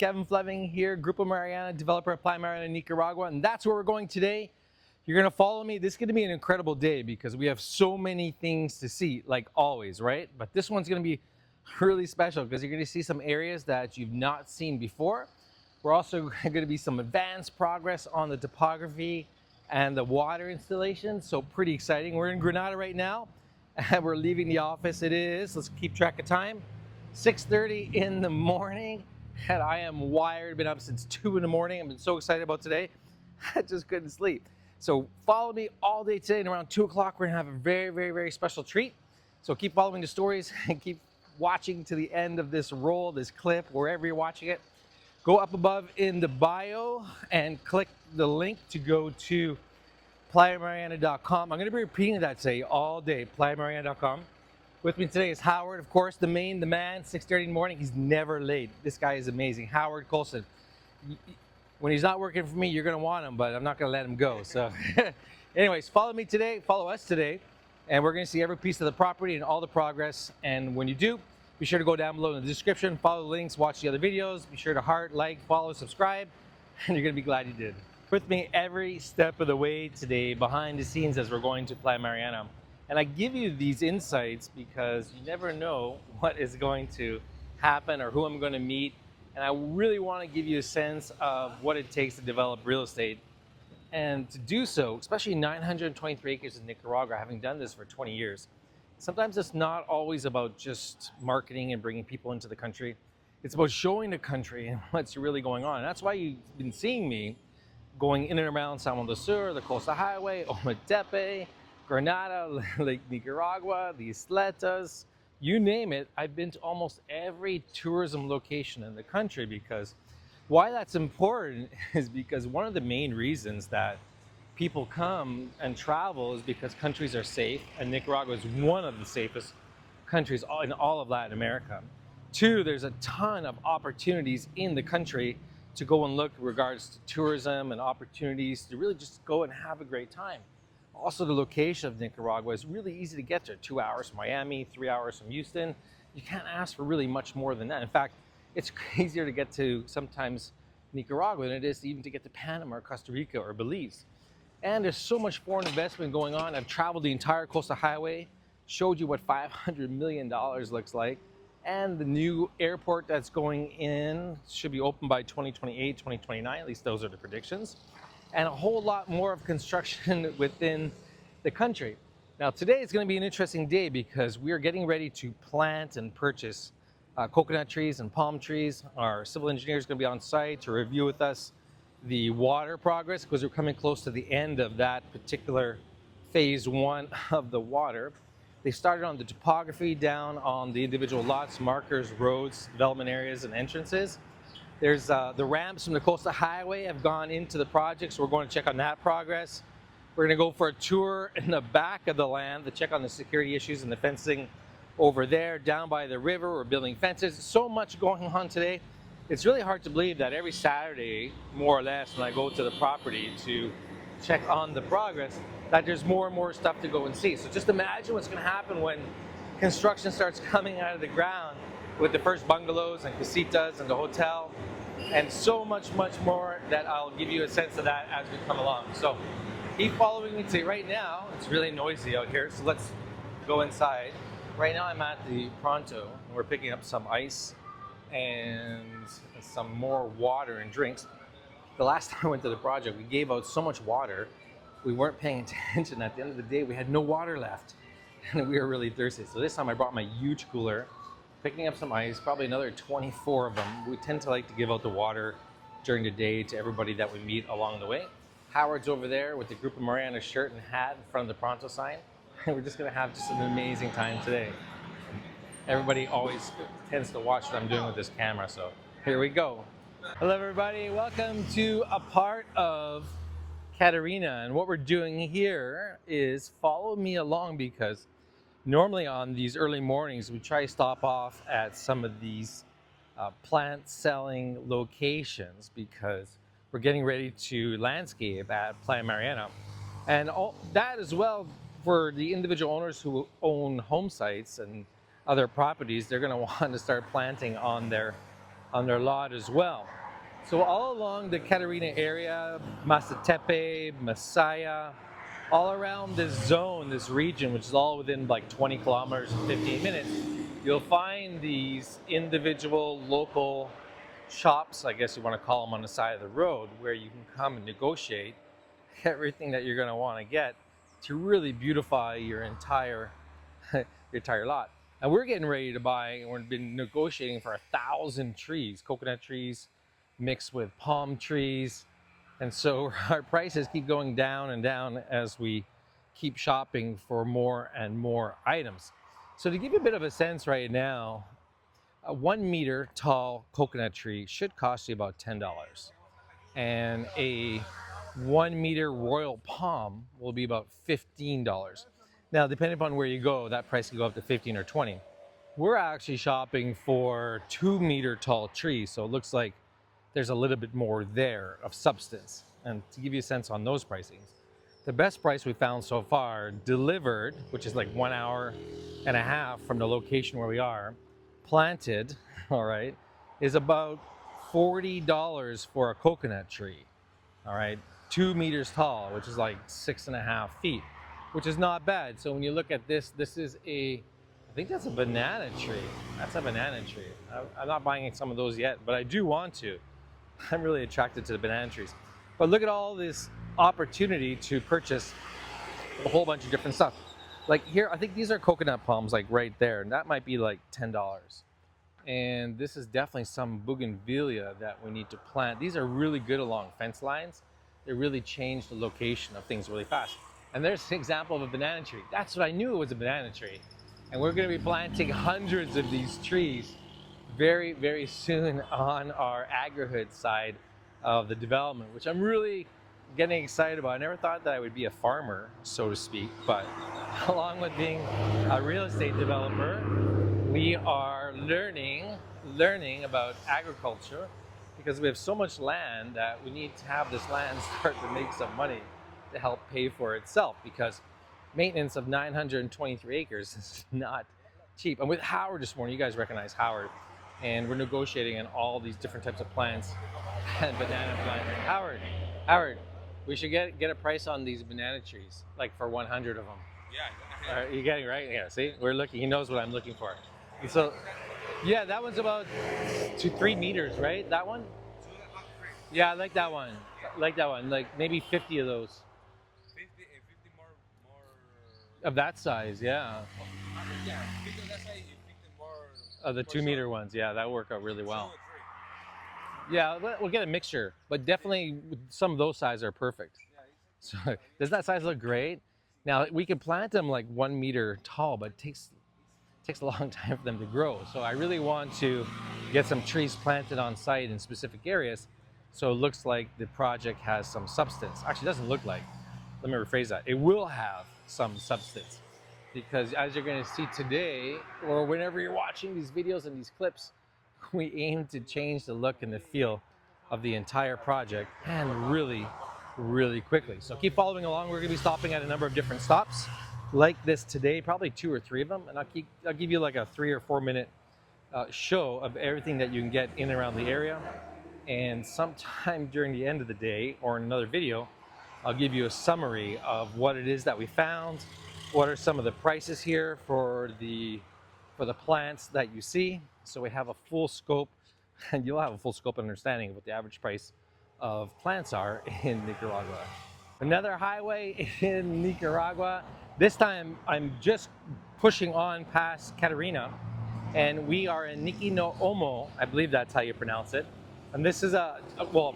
Kevin Fleming here, Grupo Mariana, developer of Playa Mariana, Nicaragua, and that's where we're going today. You're gonna follow me. This is gonna be an incredible day because we have so many things to see, like always, right? But this one's gonna be really special because you're gonna see some areas that you've not seen before. We're also gonna be some advanced progress on the topography and the water installation, so pretty exciting. We're in Granada right now, and we're leaving the office. It is, let's keep track of time, 6:30 in the morning, and I am wired. Been up since 2 in the morning. I've been so excited about today. I just couldn't sleep. So follow me all day today, and around 2 o'clock we're gonna have a very special treat. So keep following the stories and keep watching to the end of this roll, this clip, wherever you're watching it. Go up above in the bio and click the link to go to playamariana.com. I'm gonna be repeating that today all day, playamariana.com. With me today is Howard, of course, the man, 6:30 in the morning. He's never late. This guy is amazing. Howard Colson. When he's not working for me, you're gonna want him, but I'm not gonna let him go. So anyways, follow me today, follow us today, and we're gonna see every piece of the property and all the progress. And when you do, be sure to go down below in the description, follow the links, watch the other videos, be sure to heart, like, follow, subscribe, and you're gonna be glad you did. With me every step of the way today, behind the scenes as we're going to Playa Mariana. And I give you these insights because you never know what is going to happen or who I'm gonna meet. And I really want to give you a sense of what it takes to develop real estate. And to do so, especially 923 acres in Nicaragua, having done this for 20 years, sometimes it's not always about just marketing and bringing people into the country. It's about showing the country and what's really going on. And that's why you've been seeing me going in and around San Juan del Sur, the Coastal Highway, Ometepe, Granada, Lake Nicaragua, the Isletas, you name it. I've been to almost every tourism location in the country, because why that's important is because one of the main reasons that people come and travel is because countries are safe, and Nicaragua is one of the safest countries in all of Latin America. Two, there's a ton of opportunities in the country to go and look in regards to tourism and opportunities to really just go and have a great time. Also, the location of Nicaragua is really easy to get to. 2 hours from Miami, 3 hours from Houston. You can't ask for really much more than that. In fact, it's easier to get to sometimes Nicaragua than it is even to get to Panama or Costa Rica or Belize. And there's so much foreign investment going on. I've traveled the entire Coastal Highway, showed you what $500 million looks like. And the new airport that's going in should be open by 2028, 2029, at least those are the predictions. And a whole lot more of construction within the country. Now today is going to be an interesting day because we are getting ready to plant and purchase coconut trees and palm trees. Our civil engineer is going to be on site to review with us the water progress, because we're coming close to the end of that particular phase one of the water. They started on the topography down on the individual lots, markers, roads, development areas, and entrances. There's the ramps from the Coastal Highway have gone into the project, so we're going to check on that progress. We're going to go for a tour in the back of the land to check on the security issues and the fencing over there. Down by the river, we're building fences. So much going on today. It's really hard to believe that every Saturday, more or less, when I go to the property to check on the progress, that there's more and more stuff to go and see. So just imagine what's going to happen when construction starts coming out of the ground with the first bungalows and casitas and the hotel, and so much more that I'll give you a sense of that as we come along. So keep following me today. Right now, it's really noisy out here, so let's go inside. Right now I'm at the Pronto, and we're picking up some ice and some more water and drinks. The last time I went to the project, we gave out so much water, we weren't paying attention. At the end of the day, we had no water left, and we were really thirsty. So this time I brought my huge cooler, picking up some ice, probably another 24 of them. We tend to like to give out the water during the day to everybody that we meet along the way. Howard's over there with the Grupo Mariana shirt and hat in front of the Pronto sign. And we're just gonna have just an amazing time today. Everybody always tends to watch what I'm doing with this camera, so here we go. Hello everybody, welcome to a part of Catarina. And what we're doing here is follow me along, because normally on these early mornings, we try to stop off at some of these plant selling locations because we're getting ready to landscape at Playa Mariana. And all that as well, for the individual owners who own home sites and other properties, they're going to want to start planting on their on their lot as well. So all along the Catarina area, Masatepe, Masaya, all around this zone, this region, which is all within like 20 kilometers and 15 minutes, you'll find these individual local shops, I guess you want to call them, on the side of the road, where you can come and negotiate everything that you're going to want to get to really beautify your entire lot. And we're getting ready to buy, and we've been negotiating for 1,000 trees, coconut trees mixed with palm trees. And so our prices keep going down and down as we keep shopping for more and more items. So to give you a bit of a sense right now, a 1 meter tall coconut tree should cost you about $10. And a 1 meter royal palm will be about $15. Now, depending upon where you go, that price can go up to 15 or 20. We're actually shopping for 2 meter tall trees, so it looks like there's a little bit more there of substance. And to give you a sense on those pricings, the best price we found so far, delivered, which is like 1 hour and a half from the location where we are, planted, all right, is about $40 for a coconut tree, all right, 2 meters tall, which is like 6.5 feet, which is not bad. So when you look at this, this is I think that's a banana tree. That's a banana tree. I'm not buying some of those yet, but I do want to. I'm really attracted to the banana trees. But look at all this opportunity to purchase a whole bunch of different stuff. Like here, I think these are coconut palms, like right there, and that might be like $10. And this is definitely some bougainvillea that we need to plant. These are really good along fence lines. They really change the location of things really fast. And there's an example of a banana tree. That's what I knew it was, a banana tree. And we're going to be planting hundreds of these trees very, very soon on our Agrihood side of the development, which I'm really getting excited about. I never thought that I would be a farmer, so to speak, but along with being a real estate developer, we are learning about agriculture, because we have so much land that we need to have this land start to make some money to help pay for itself, because maintenance of 923 acres is not cheap. I'm with Howard this morning. You guys recognize Howard. And we're negotiating on all these different types of plants and banana plants. Howard, we should get a price on these banana trees, like for 100 of them. Yeah. You getting right? Yeah, see? We're looking. He knows what I'm looking for. So, yeah, that one's about 2-3 meters, right? That one? Yeah, I like that one. Like maybe 50 of those. 50 more of that size, yeah. Yeah, 50 that size, 50 more. Of the 2 meter ones, yeah, that work out really well. Yeah, we'll get a mixture, but definitely some of those sizes are perfect. So does that size look great? Now we can plant them like 1 meter tall, but it takes a long time for them to grow. So I really want to get some trees planted on site in specific areas, so it looks like the project has some substance. Actually, it doesn't look like. Let me rephrase that. It will have some substance, because as you're going to see today, or whenever you're watching these videos and these clips, we aim to change the look and the feel of the entire project, and really, really quickly. So keep following along. We're going to be stopping at a number of different stops like this today, probably 2 or 3 of them, and I'll give you like a 3 or 4 minute show of everything that you can get in and around the area. And sometime during the end of the day, or in another video, I'll give you a summary of what it is that we found, what are some of the prices here for the plants that you see, so we have a full scope, and you'll have a full scope understanding of what the average price of plants are in Nicaragua. Another highway in Nicaragua. This time I'm just pushing on past Catarina, and we are in Niquinohomo, I believe that's how you pronounce it. And this is well,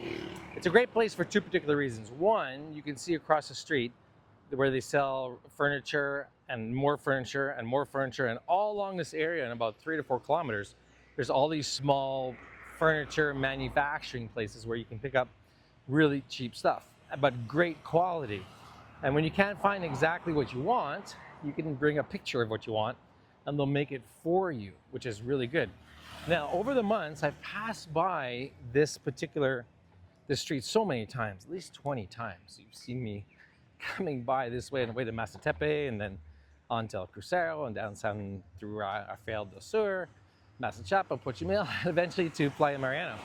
it's a great place for 2 particular reasons. One, you can see across the street where they sell furniture and more furniture and more furniture, and all along this area in about 3 to 4 kilometers, there's all these small furniture manufacturing places where you can pick up really cheap stuff, but great quality. And when you can't find exactly what you want, you can bring a picture of what you want and they'll make it for you, which is really good. Now, over the months, I've passed by this street so many times, at least 20 times. You've seen me coming by this way on the way to Masatepe, and then on to Crucero, and down through Rafael del Sur. Masachapa, Pochomil, and eventually to Playa Mariana.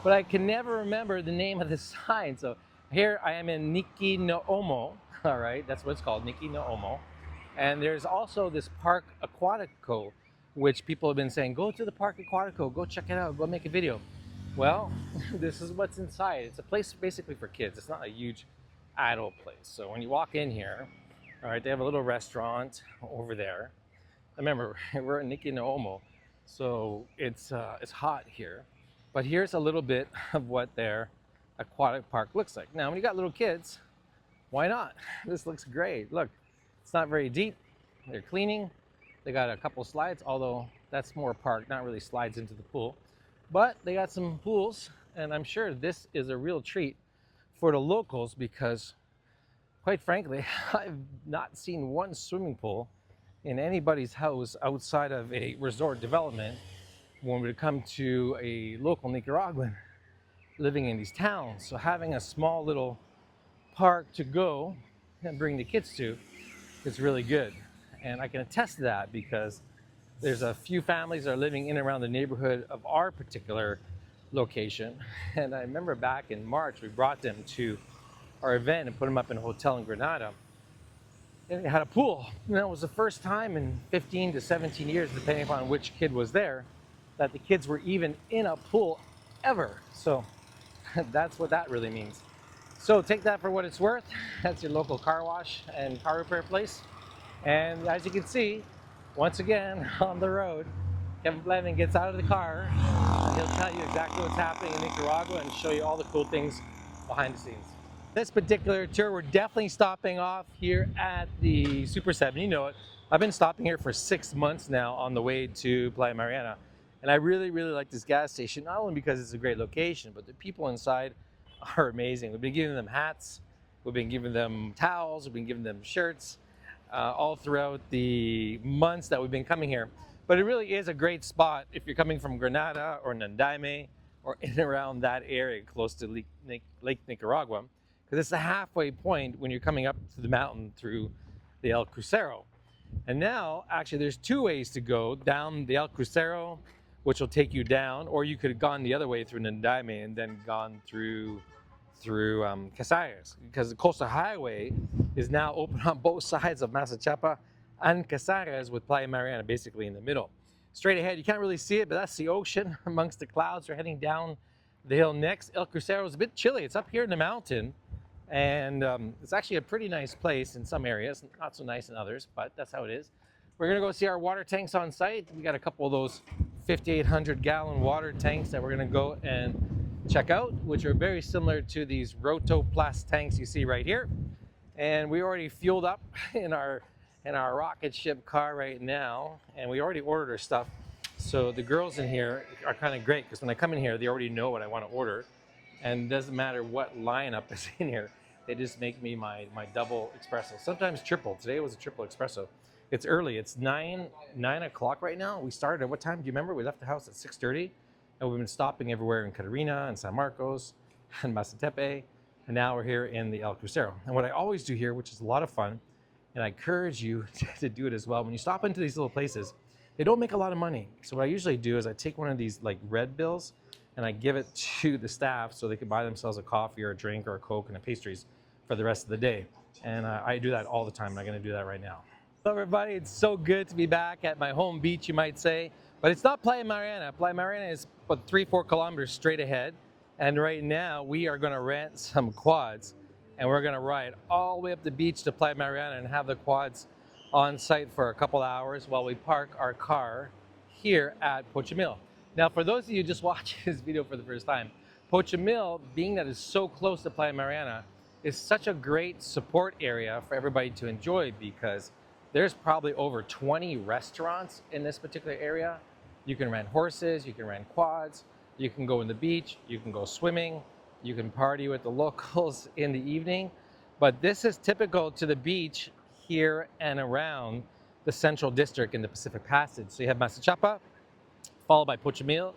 But I can never remember the name of the sign. So here I am in Niquinohomo, all right, that's what it's called, Niquinohomo. And there's also this Park Aquatico, which people have been saying, go to the Park Aquatico, go check it out, go make a video. Well, this is what's inside. It's a place basically for kids. It's not a huge adult place. So when you walk in here, all right, they have a little restaurant over there. Remember, we're in Niquinohomo, so it's hot here. But here's a little bit of what their aquatic park looks like. Now, when you got little kids, why not? This looks great. Look, it's not very deep. They're cleaning. They got a couple slides, although that's more park, not really slides into the pool. But they got some pools, and I'm sure this is a real treat for the locals because, quite frankly, I've not seen one swimming pool in anybody's house outside of a resort development when we come to a local Nicaraguan living in these towns. So having a small little park to go and bring the kids to is really good. And I can attest to that because there's a few families that are living in and around the neighborhood of our particular location. And I remember back in March, we brought them to our event and put them up in a hotel in Granada. And it had a pool. And that was the first time in 15 to 17 years, depending upon which kid was there, that the kids were even in a pool ever. So that's what that really means. So take that for what it's worth. That's your local car wash and car repair place. And as you can see, once again on the road, Kevin Fleming gets out of the car. He'll tell you exactly what's happening in Nicaragua and show you all the cool things behind the scenes. This particular tour, we're definitely stopping off here at the Super 7. You know it. I've been stopping here for 6 months now on the way to Playa Mariana. And I really, really like this gas station, not only because it's a great location, but the people inside are amazing. We've been giving them hats, we've been giving them towels, we've been giving them shirts all throughout the months that we've been coming here. But it really is a great spot if you're coming from Granada or Nandaime or in and around that area close to Lake Nicaragua, because it's a halfway point when you're coming up to the mountain through the El Crucero. And now, actually, there's two ways to go down the El Crucero, which will take you down, or you could have gone the other way through Nandaime and then gone through Casares, because the coastal highway is now open on both sides of Masachapa and Casares with Playa Mariana basically in the middle. Straight ahead, you can't really see it, but that's the ocean amongst the clouds. We're heading down the hill next. El Crucero is a bit chilly. It's up here in the mountain, and it's actually a pretty nice place in some areas, not so nice in others, but that's how it is. We're gonna go see our water tanks on site. We got a couple of those 5,800 gallon water tanks that we're gonna go and check out, which are very similar to these Rotoplast tanks you see right here. And we already fueled up in our rocket ship car right now, and we already ordered our stuff. So the girls in here are kind of great because when I come in here, they already know what I want to order, and it doesn't matter what lineup is in here. They just make me my double espresso, sometimes triple. Today it was a triple espresso. It's early. It's 9 o'clock right now. We started at what time? Do you remember? We left the house at 6:30. And we've been stopping everywhere in Catarina and San Marcos and Masatepe, and now we're here in the El Crucero. And what I always do here, which is a lot of fun, and I encourage you to do it as well, when you stop into these little places, they don't make a lot of money. So what I usually do is I take one of these like red bills and I give it to the staff so they can buy themselves a coffee or a drink or a Coke and a pastries for the rest of the day. And I do that all the time, and I'm gonna do that right now. Hello everybody, it's so good to be back at my home beach, you might say. But it's not Playa Mariana. Playa Mariana is about 3-4 kilometers straight ahead. And right now we are gonna rent some quads and we're gonna ride all the way up the beach to Playa Mariana and have the quads on site for a couple hours while we park our car here at Pochomil. Now, for those of you just watching this video for the first time, Pochomil, being that it's so close to Playa Mariana, is such a great support area for everybody to enjoy because there's probably over 20 restaurants in this particular area. You can rent horses, you can rent quads, you can go in the beach, you can go swimming, you can party with the locals in the evening. But this is typical to the beach here and around the central district in the Pacific Passage. So you have Masachapa, followed by Pochomil,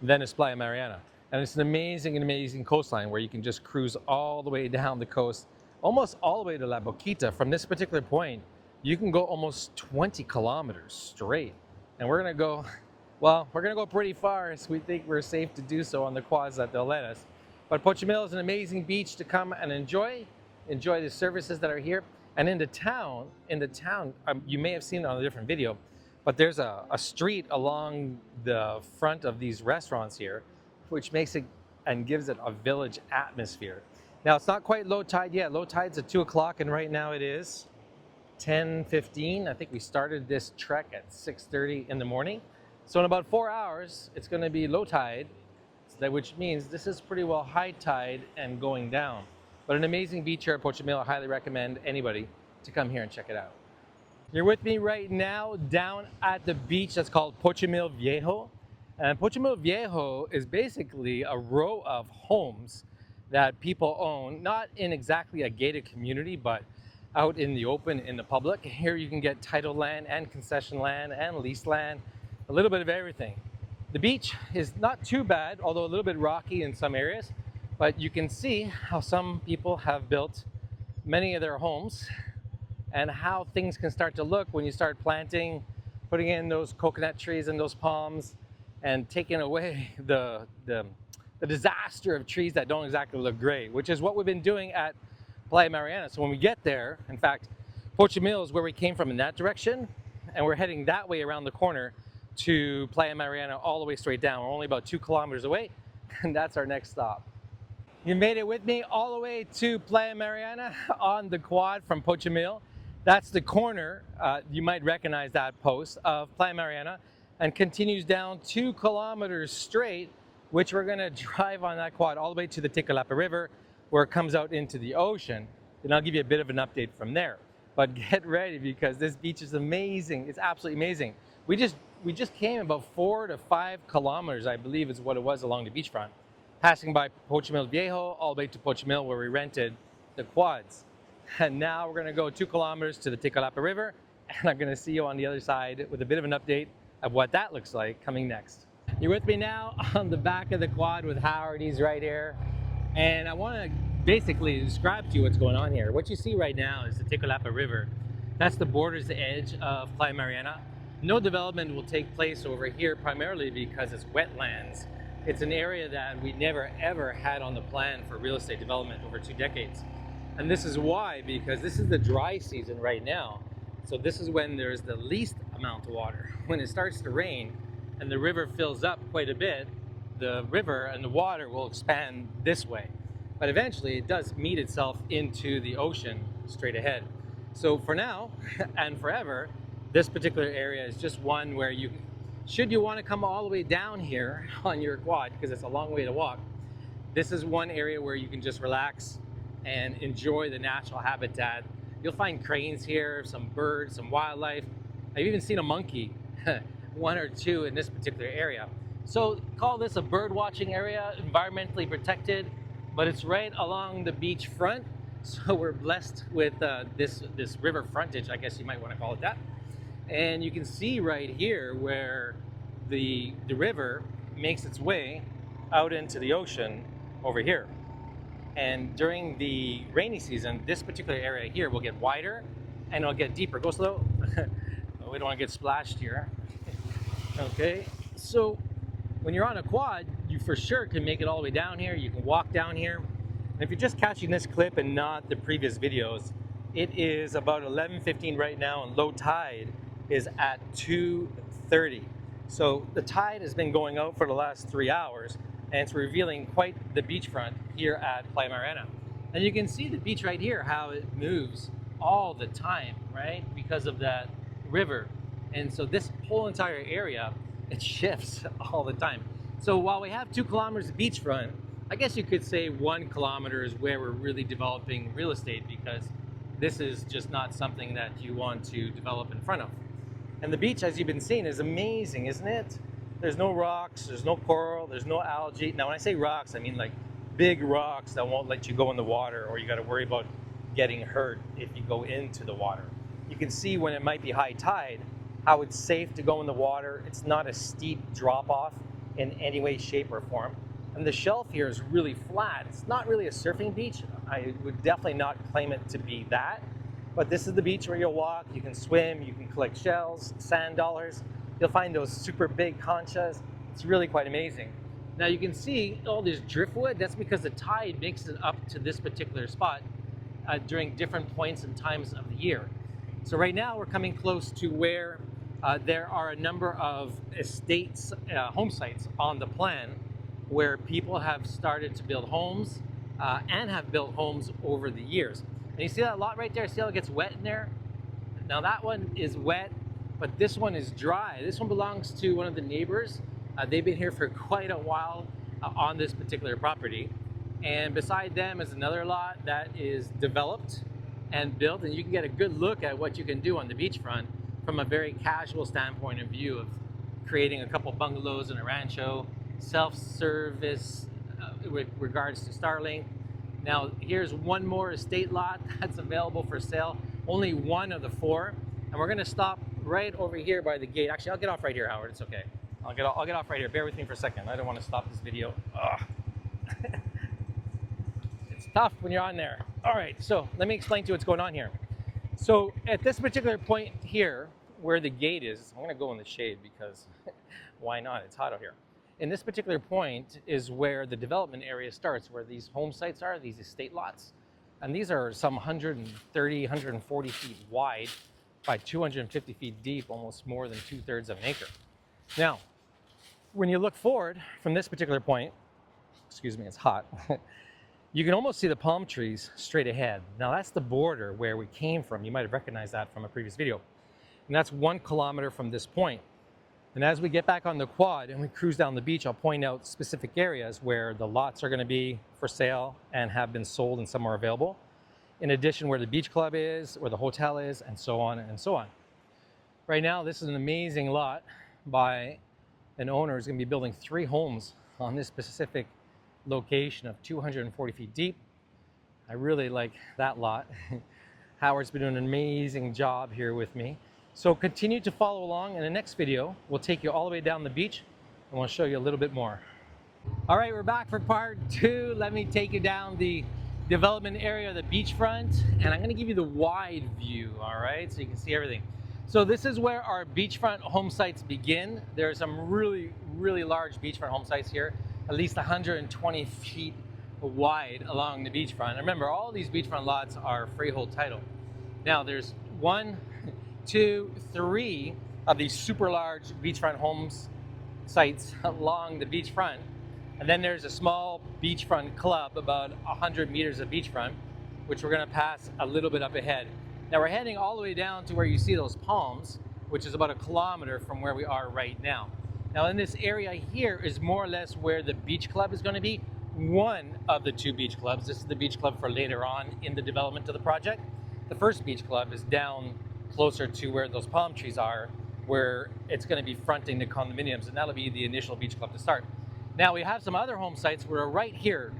then it's Playa Mariana. And it's an amazing coastline where you can just cruise all the way down the coast, almost all the way to La Boquita. From this particular point, you can go almost 20 kilometers straight. And we're gonna go Well, we're gonna go pretty far, so we think we're safe to do so on the quads that they'll let us. But Pochomil is an amazing beach to come and enjoy the services that are here. And in the town, you may have seen it on a different video, but there's a street along the front of these restaurants here, which makes it and gives it a village atmosphere. Now, it's not quite low tide yet. Low tide's at 2 o'clock, and right now it is 10:15. I think we started this trek at 6:30 in the morning. So in about 4 hours, it's going to be low tide, which means this is pretty well high tide and going down. But an amazing beach here at Pochomil. I highly recommend anybody to come here and check it out. You're with me right now down at the beach that's called Pochomil Viejo. And Pochomil Viejo is basically a row of homes that people own, not in exactly a gated community, but out in the open, in the public. Here you can get title land and concession land and lease land, a little bit of everything. The beach is not too bad, although a little bit rocky in some areas, but you can see how some people have built many of their homes and how things can start to look when you start planting, putting in those coconut trees and those palms, and taking away the disaster of trees that don't exactly look great, which is what we've been doing at Playa Mariana. So when we get there, in fact, Pochomil is where we came from in that direction, and we're heading that way around the corner to Playa Mariana all the way straight down. We're only about 2 kilometers away, and that's our next stop. You made it with me all the way to Playa Mariana on the quad from Pochomil. That's the corner, you might recognize that post, of Playa Mariana, and continues down 2 kilometers straight, which we're gonna drive on that quad all the way to the Tecolapa River, where it comes out into the ocean. And I'll give you a bit of an update from there. But get ready, because this beach is amazing. It's absolutely amazing. We just came about 4 to 5 kilometers, I believe is what it was, along the beachfront, passing by Pochomil Viejo all the way to Pochomil, where we rented the quads. And now we're gonna go 2 kilometers to the Tecolapa River, and I'm gonna see you on the other side with a bit of an update of what that looks like coming next. You're with me now on the back of the quad with Howard. He's right here. And I wanna basically describe to you what's going on here. What you see right now is the Tecolapa River. That's the border's edge of Playa Mariana. No development will take place over here, primarily because it's wetlands. It's an area that we never ever had on the plan for real estate development over 2 decades. And this is why, because this is the dry season right now. So this is when there's the least amount of water. When it starts to rain and the river fills up quite a bit, the river and the water will expand this way. But eventually it does meet itself into the ocean straight ahead. So for now and forever, this particular area is just one where should you want to come all the way down here on your quad, because it's a long way to walk, this is one area where you can just relax and enjoy the natural habitat. You'll find cranes here, some birds, some wildlife. I've even seen a monkey, 1 or 2 in this particular area. So call this a bird watching area, environmentally protected, but it's right along the beach front. So we're blessed with this river frontage, I guess you might want to call it that. And you can see right here where the river makes its way out into the ocean over here. And during the rainy season, this particular area here will get wider and it'll get deeper. Go slow. We don't want to get splashed here. Okay, so when you're on a quad, you for sure can make it all the way down here. You can walk down here. And if you're just catching this clip and not the previous videos, it is about 11:15 right now, and low tide is at 2:30. So the tide has been going out for the last 3 hours, and it's revealing quite the beachfront here at Playa Mariana. And you can see the beach right here, how it moves all the time, right? Because of that river. And so this whole entire area, it shifts all the time. So while we have 2 kilometers of beachfront, I guess you could say 1 kilometer is where we're really developing real estate, because this is just not something that you want to develop in front of. And the beach, as you've been seeing, is amazing, isn't it? There's no rocks, there's no coral, there's no algae. Now, when I say rocks, I mean like big rocks that won't let you go in the water, or you got to worry about getting hurt if you go into the water. You can see when it might be high tide, how it's safe to go in the water. It's not a steep drop off in any way, shape, or form. And the shelf here is really flat. It's not really a surfing beach. I would definitely not claim it to be that. But this is the beach where you'll walk, you can swim, you can collect shells, sand dollars, you'll find those super big conchas. It's really quite amazing. Now you can see all this driftwood. That's because the tide makes it up to this particular spot during different points and times of the year. So right now we're coming close to where there are a number of estates, home sites on the plan where people have started to build homes and have built homes over the years. And you see that lot right there? See how it gets wet in there? Now that one is wet, but this one is dry. This one belongs to one of the neighbors. They've been here for quite a while on this particular property. And beside them is another lot that is developed and built, and you can get a good look at what you can do on the beachfront from a very casual standpoint of view of creating a couple bungalows and a rancho, self-service with regards to Starlink. Now here's one more estate lot that's available for sale, only one of the 4, and we're gonna stop right over here by the gate. Actually, I'll get off right here, Howard, it's okay. I'll get off right here. Bear with me for a second. I don't want to stop this video. It's tough when you're on there. All right, so let me explain to you what's going on here. So at this particular point here, where the gate is, I'm gonna go in the shade because why not? It's hot out here. In this particular point is where the development area starts, where these home sites are, these estate lots. And these are some 130, 140 feet wide by 250 feet deep, almost more than 2/3 of an acre. Now, when you look forward from this particular point, excuse me, it's hot, you can almost see the palm trees straight ahead. Now that's the border where we came from. You might have recognized that from a previous video. And that's 1 kilometer from this point. And as we get back on the quad and we cruise down the beach, I'll point out specific areas where the lots are gonna be for sale and have been sold and some are available. In addition, where the beach club is, where the hotel is, and so on and so on. Right now, this is an amazing lot by an owner who's going to be building 3 homes on this specific location of 240 feet deep. I really like that lot. Howard's been doing an amazing job here with me. So continue to follow along. In the next video, we'll take you all the way down the beach and we'll show you a little bit more. All right, we're back for part 2. Let me take you down the development area of the beachfront, and I'm going to give you the wide view, all right, so you can see everything. So this is where our beachfront home sites begin. There are some really, really large beachfront home sites here, at least 120 feet wide along the beachfront. And remember, all these beachfront lots are freehold title. Now there's 1, 2, 3 of these super large beachfront homes sites along the beachfront. And then there's a small beachfront club, about 100 meters of beachfront, which we're gonna pass a little bit up ahead. Now we're heading all the way down to where you see those palms, which is about 1 kilometer from where we are right now. Now in this area here is more or less where the beach club is gonna be. One of the 2 beach clubs. This is the beach club for later on in the development of the project. The first beach club is down closer to where those palm trees are, where it's gonna be fronting the condominiums, and that'll be the initial beach club to start. Now we have some other home sites where right here,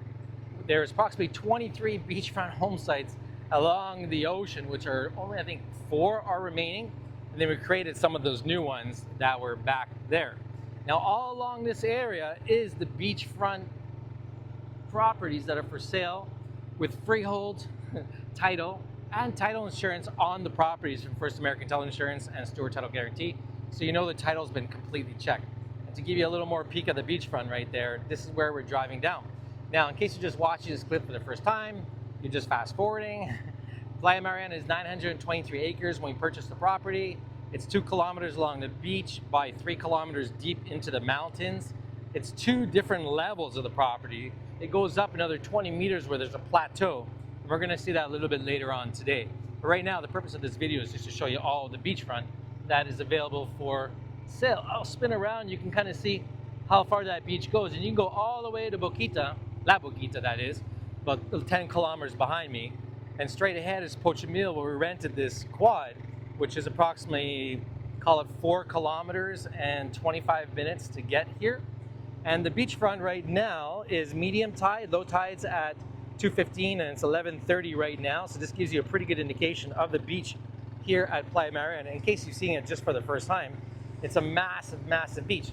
there's approximately 23 beachfront home sites along the ocean, which are only, I think, 4 are remaining. And then we created some of those new ones that were back there. Now all along this area is the beachfront properties that are for sale with freehold title and title insurance on the properties from First American Title Insurance and Stewart Title Guarantee. So you know the title's been completely checked. And to give you a little more peek of the beachfront right there, this is where we're driving down. Now, in case you're just watching this clip for the first time, you're just fast forwarding. Playa Mariana is 923 acres when we purchased the property. It's 2 kilometers along the beach by 3 kilometers deep into the mountains. It's 2 different levels of the property. It goes up another 20 meters where there's a plateau. We're gonna see that a little bit later on today. But right now, the purpose of this video is just to show you all the beachfront that is available for sale. I'll spin around, you can kind of see how far that beach goes. And you can go all the way to Boquita, La Boquita that is, about 10 kilometers behind me. And straight ahead is Pochomil, where we rented this quad, which is approximately, call it 4 kilometers and 25 minutes to get here. And the beachfront right now is medium tide, low tide's at 2:15 and it's 11:30 right now. So this gives you a pretty good indication of the beach here at Playa Mariana. In case you're seeing it just for the first time, it's a massive, massive beach.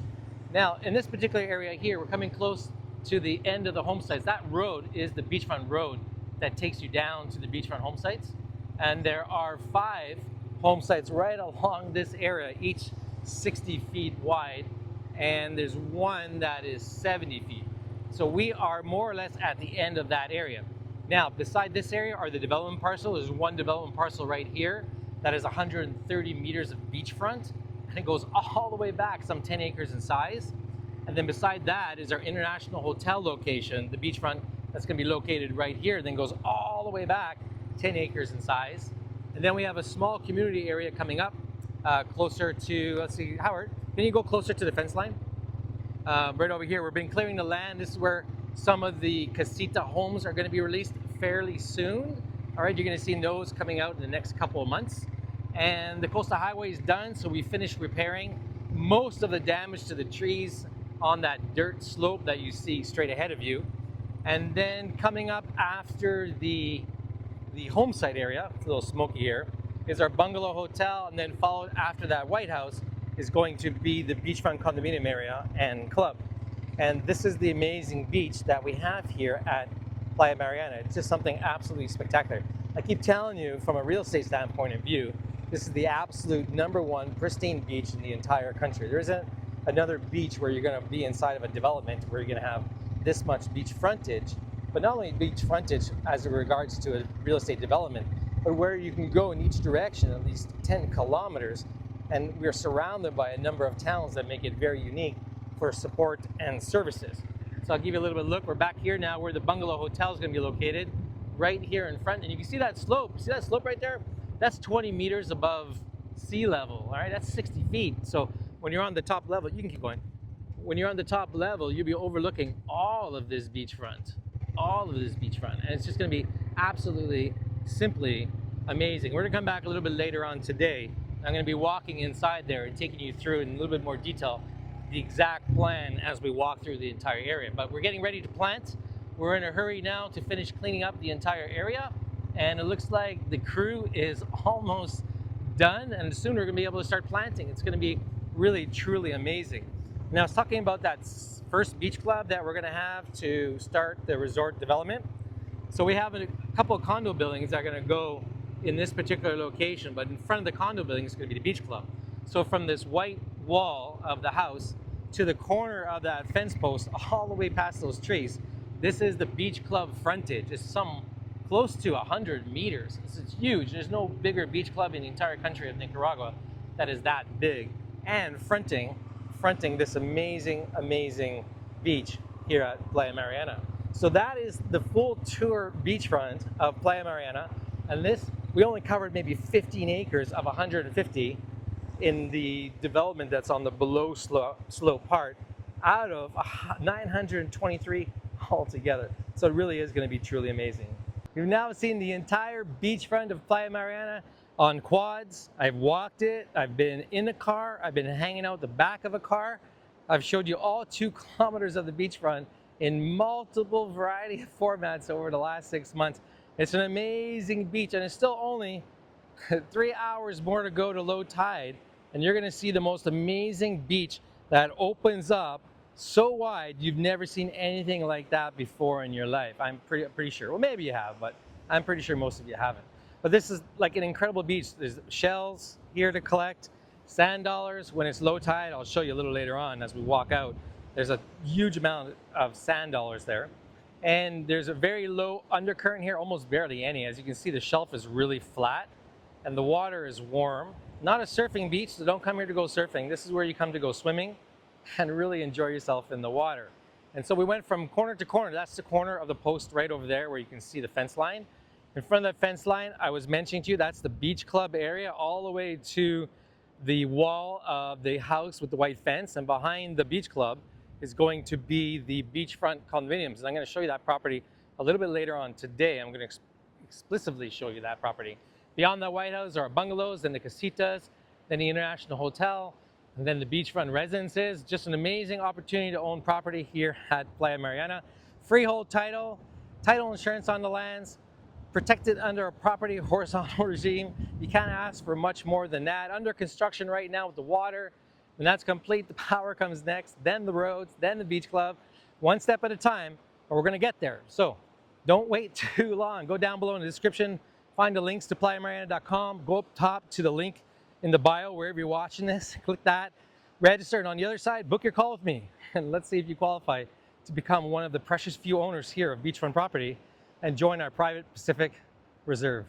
Now, in this particular area here, we're coming close to the end of the home sites. That road is the beachfront road that takes you down to the beachfront home sites. And there are 5 home sites right along this area, each 60 feet wide, and there's one that is 70 feet. So we are more or less at the end of that area. Now, beside this area are the development parcel. There's one development parcel right here that is 130 meters of beachfront, and it goes all the way back, some 10 acres in size. And then beside that is our international hotel location, the beachfront, that's going to be located right here, then goes all the way back 10 acres in size. And then we have a small community area coming up closer to, let's see, Howard, can you go closer to the fence line? Right over here, we've been clearing the land. This is where some of the Casita homes are going to be released fairly soon. All right, you're going to see those coming out in the next couple of months. And the coastal highway is done, so we finished repairing most of the damage to the trees on that dirt slope that you see straight ahead of you. And then coming up after the home site area, it's a little smoky here, is our bungalow hotel, and then followed after that White House is going to be the beachfront condominium area and club. And this is the amazing beach that we have here at Playa Mariana. It's just something absolutely spectacular. I keep telling you, from a real estate standpoint of view, this is the absolute #1 pristine beach in the entire country. There isn't another beach where you're going to be inside of a development where you're going to have this much beach frontage, but not only beach frontage as it regards to a real estate development, but where you can go in each direction at least 10 kilometers. And we're surrounded by a number of towns that make it very unique for support and services. So I'll give you a little bit of a look. We're back here now where the bungalow hotel is going to be located, right here in front. And you can see that slope. See that slope right there? That's 20 meters above sea level. All right, that's 60 feet. So when you're on the top level, you can keep going. When you're on the top level, you'll be overlooking all of this beachfront, and it's just going to be absolutely, simply amazing. We're going to come back a little bit later on today. I'm going to be walking inside there and taking you through in a little bit more detail the exact plan as we walk through the entire area. But we're getting ready to plant. We're in a hurry now to finish cleaning up the entire area, and it looks like the crew is almost done, and soon we're going to be able to start planting. It's going to be really, truly amazing. Now, I was talking about that first beach club that we're going to have to start the resort development. So we have a couple of condo buildings that are going to go in this particular location, but in front of the condo building is going to be the beach club. So from this white wall of the house to the corner of that fence post, all the way past those trees, this is the beach club frontage. It's some close to 100 meters. It's huge. There's no bigger beach club in the entire country of Nicaragua that is that big, and fronting this amazing beach here at Playa Mariana. So that is the full tour beachfront of Playa Mariana, and this, we only covered maybe 15 acres of 150 in the development that's on the below slope part out of 923 altogether. So it really is going to be truly amazing. You've now seen the entire beachfront of Playa Mariana on quads. I've walked it, I've been in a car, I've been hanging out the back of a car. I've showed you all 2 kilometers of the beachfront in multiple variety of formats over the last 6 months. It's an amazing beach, and it's still only 3 hours more to go to low tide, and you're gonna see the most amazing beach that opens up so wide you've never seen anything like that before in your life. I'm pretty sure. Well, maybe you have, but I'm pretty sure most of you haven't. But this is like an incredible beach. There's shells here to collect, sand dollars. When it's low tide, I'll show you a little later on as we walk out. There's a huge amount of sand dollars there. And there's a very low undercurrent here, almost barely any. As you can see, the shelf is really flat and the water is warm. Not a surfing beach, so don't come here to go surfing. This is where you come to go swimming and really enjoy yourself in the water. And so we went from corner to corner. That's the corner of the post right over there where you can see the fence line. In front of that fence line, I was mentioning to you, that's the beach club area all the way to the wall of the house with the white fence. And behind the beach club is going to be the beachfront condominiums. And I'm going to show you that property a little bit later on today. I'm going to explicitly show you that property. Beyond the White House are bungalows, then the casitas, then the International Hotel, and then the beachfront residences. Just an amazing opportunity to own property here at Playa Mariana. Freehold title, title insurance on the lands, protected under a property horizontal regime. You can't ask for much more than that. Under construction right now with the water. When that's complete, the power comes next, then the roads, then the beach club. One step at a time, but we're gonna get there. So don't wait too long. Go down below in the description, find the links to playamariana.com, go up top to the link in the bio, wherever you're watching this. Click that, register, and on the other side, book your call with me. And let's see if you qualify to become one of the precious few owners here of beachfront property and join our private Pacific Reserve.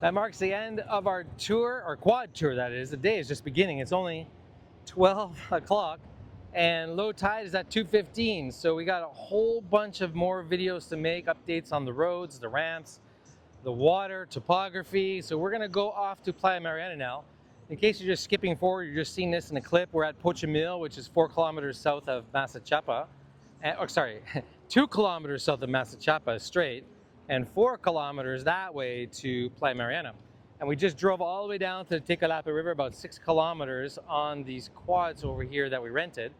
That marks the end of our tour, our quad tour that is. The day is just beginning. It's only 12 o'clock and low tide is at 2:15. So we got a whole bunch of more videos to make, updates on the roads, the ramps, the water, topography. So we're gonna go off to Playa Mariana now. In case you're just skipping forward, you're just seeing this in a clip. We're at Pochomil, which is 4 kilometers south of Masachapa. Or sorry, 2 kilometers south of Masachapa straight, and 4 kilometers that way to Playa Mariana. And we just drove all the way down to the Tecolapa River, about 6 kilometers on these quads over here that we rented.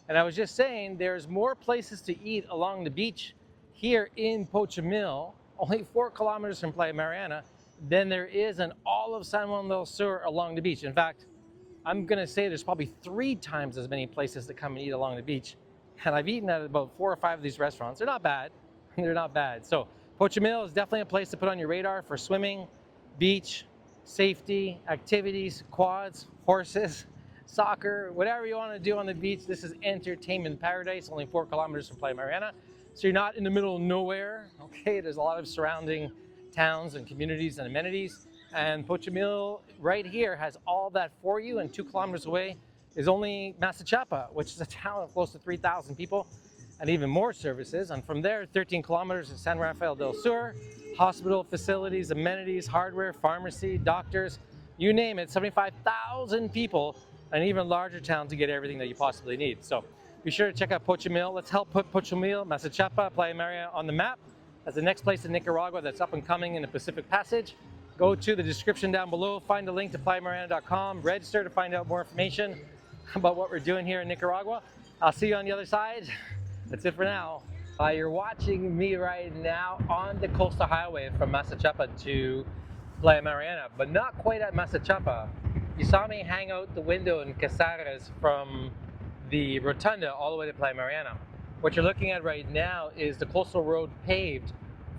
And I was just saying, there's more places to eat along the beach here in Pochomil, only 4 kilometers from Playa Mariana, than there is in all of San Juan del Sur along the beach. In fact, I'm gonna say there's probably 3 times as many places to come and eat along the beach. And I've eaten at about 4 or 5 of these restaurants. They're not bad. They're not bad. So Pochomil is definitely a place to put on your radar for swimming, beach, safety, activities, quads, horses, soccer, whatever you want to do on the beach. This is entertainment paradise, only 4 kilometers from Playa Mariana. So you're not in the middle of nowhere, okay? There's a lot of surrounding towns and communities and amenities. And Pochomil right here has all that for you, and 2 kilometers away is only Masachapa, which is a town of close to 3,000 people and even more services. And from there, 13 kilometers is San Rafael del Sur, hospital facilities, amenities, hardware, pharmacy, doctors, you name it, 75,000 people, an even larger town to get everything that you possibly need. So be sure to check out Pochomil. Let's help put Pochomil, Masachapa, Playa Mariana on the map as the next place in Nicaragua that's up and coming in the Pacific Passage. Go to the description down below, find a link to playamariana.com, register to find out more information about what we're doing here in Nicaragua. I'll see you on the other side. That's it for now. You're watching me right now on the coastal highway from Masachapa to Playa Mariana, but not quite at Masachapa. You saw me hang out the window in Casares from the rotunda all the way to Playa Mariana. What you're looking at right now is the coastal road paved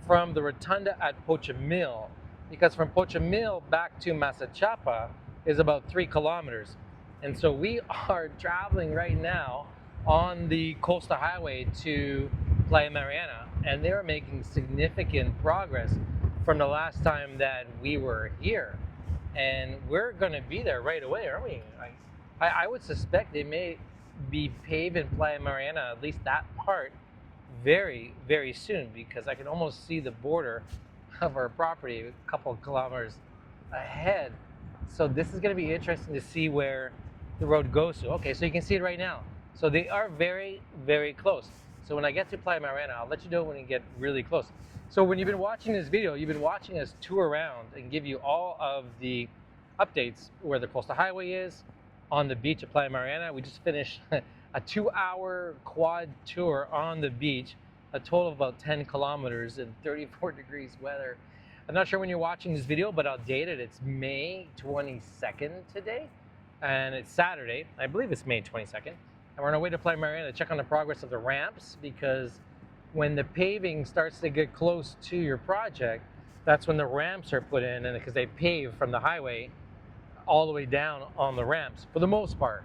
from the rotunda at Pochomil, because from Pochomil back to Masachapa is about 3 kilometers. And so we are traveling right now on the coastal highway to Playa Mariana, and they're making significant progress from the last time that we were here. And we're gonna be there right away, aren't we? I would suspect they may be paving Playa Mariana, at least that part, very, very soon, because I can almost see the border of our property a couple of kilometers ahead. So this is gonna be interesting to see where the road goes to. Okay, so you can see it right now. So they are very, very close. So when I get to Playa Mariana, I'll let you know when you get really close. So when you've been watching this video, you've been watching us tour around and give you all of the updates where the coastal highway is, on the beach at Playa Mariana. We just finished a 2-hour quad tour on the beach, a total of about 10 kilometers in 34 degrees weather. I'm not sure when you're watching this video, but I'll date it. It's May 22nd today, and it's Saturday. I believe it's May 22nd. And we're on our way to Playa Mariana to check on the progress of the ramps, because when the paving starts to get close to your project, that's when the ramps are put in, and because they pave from the highway all the way down on the ramps, for the most part.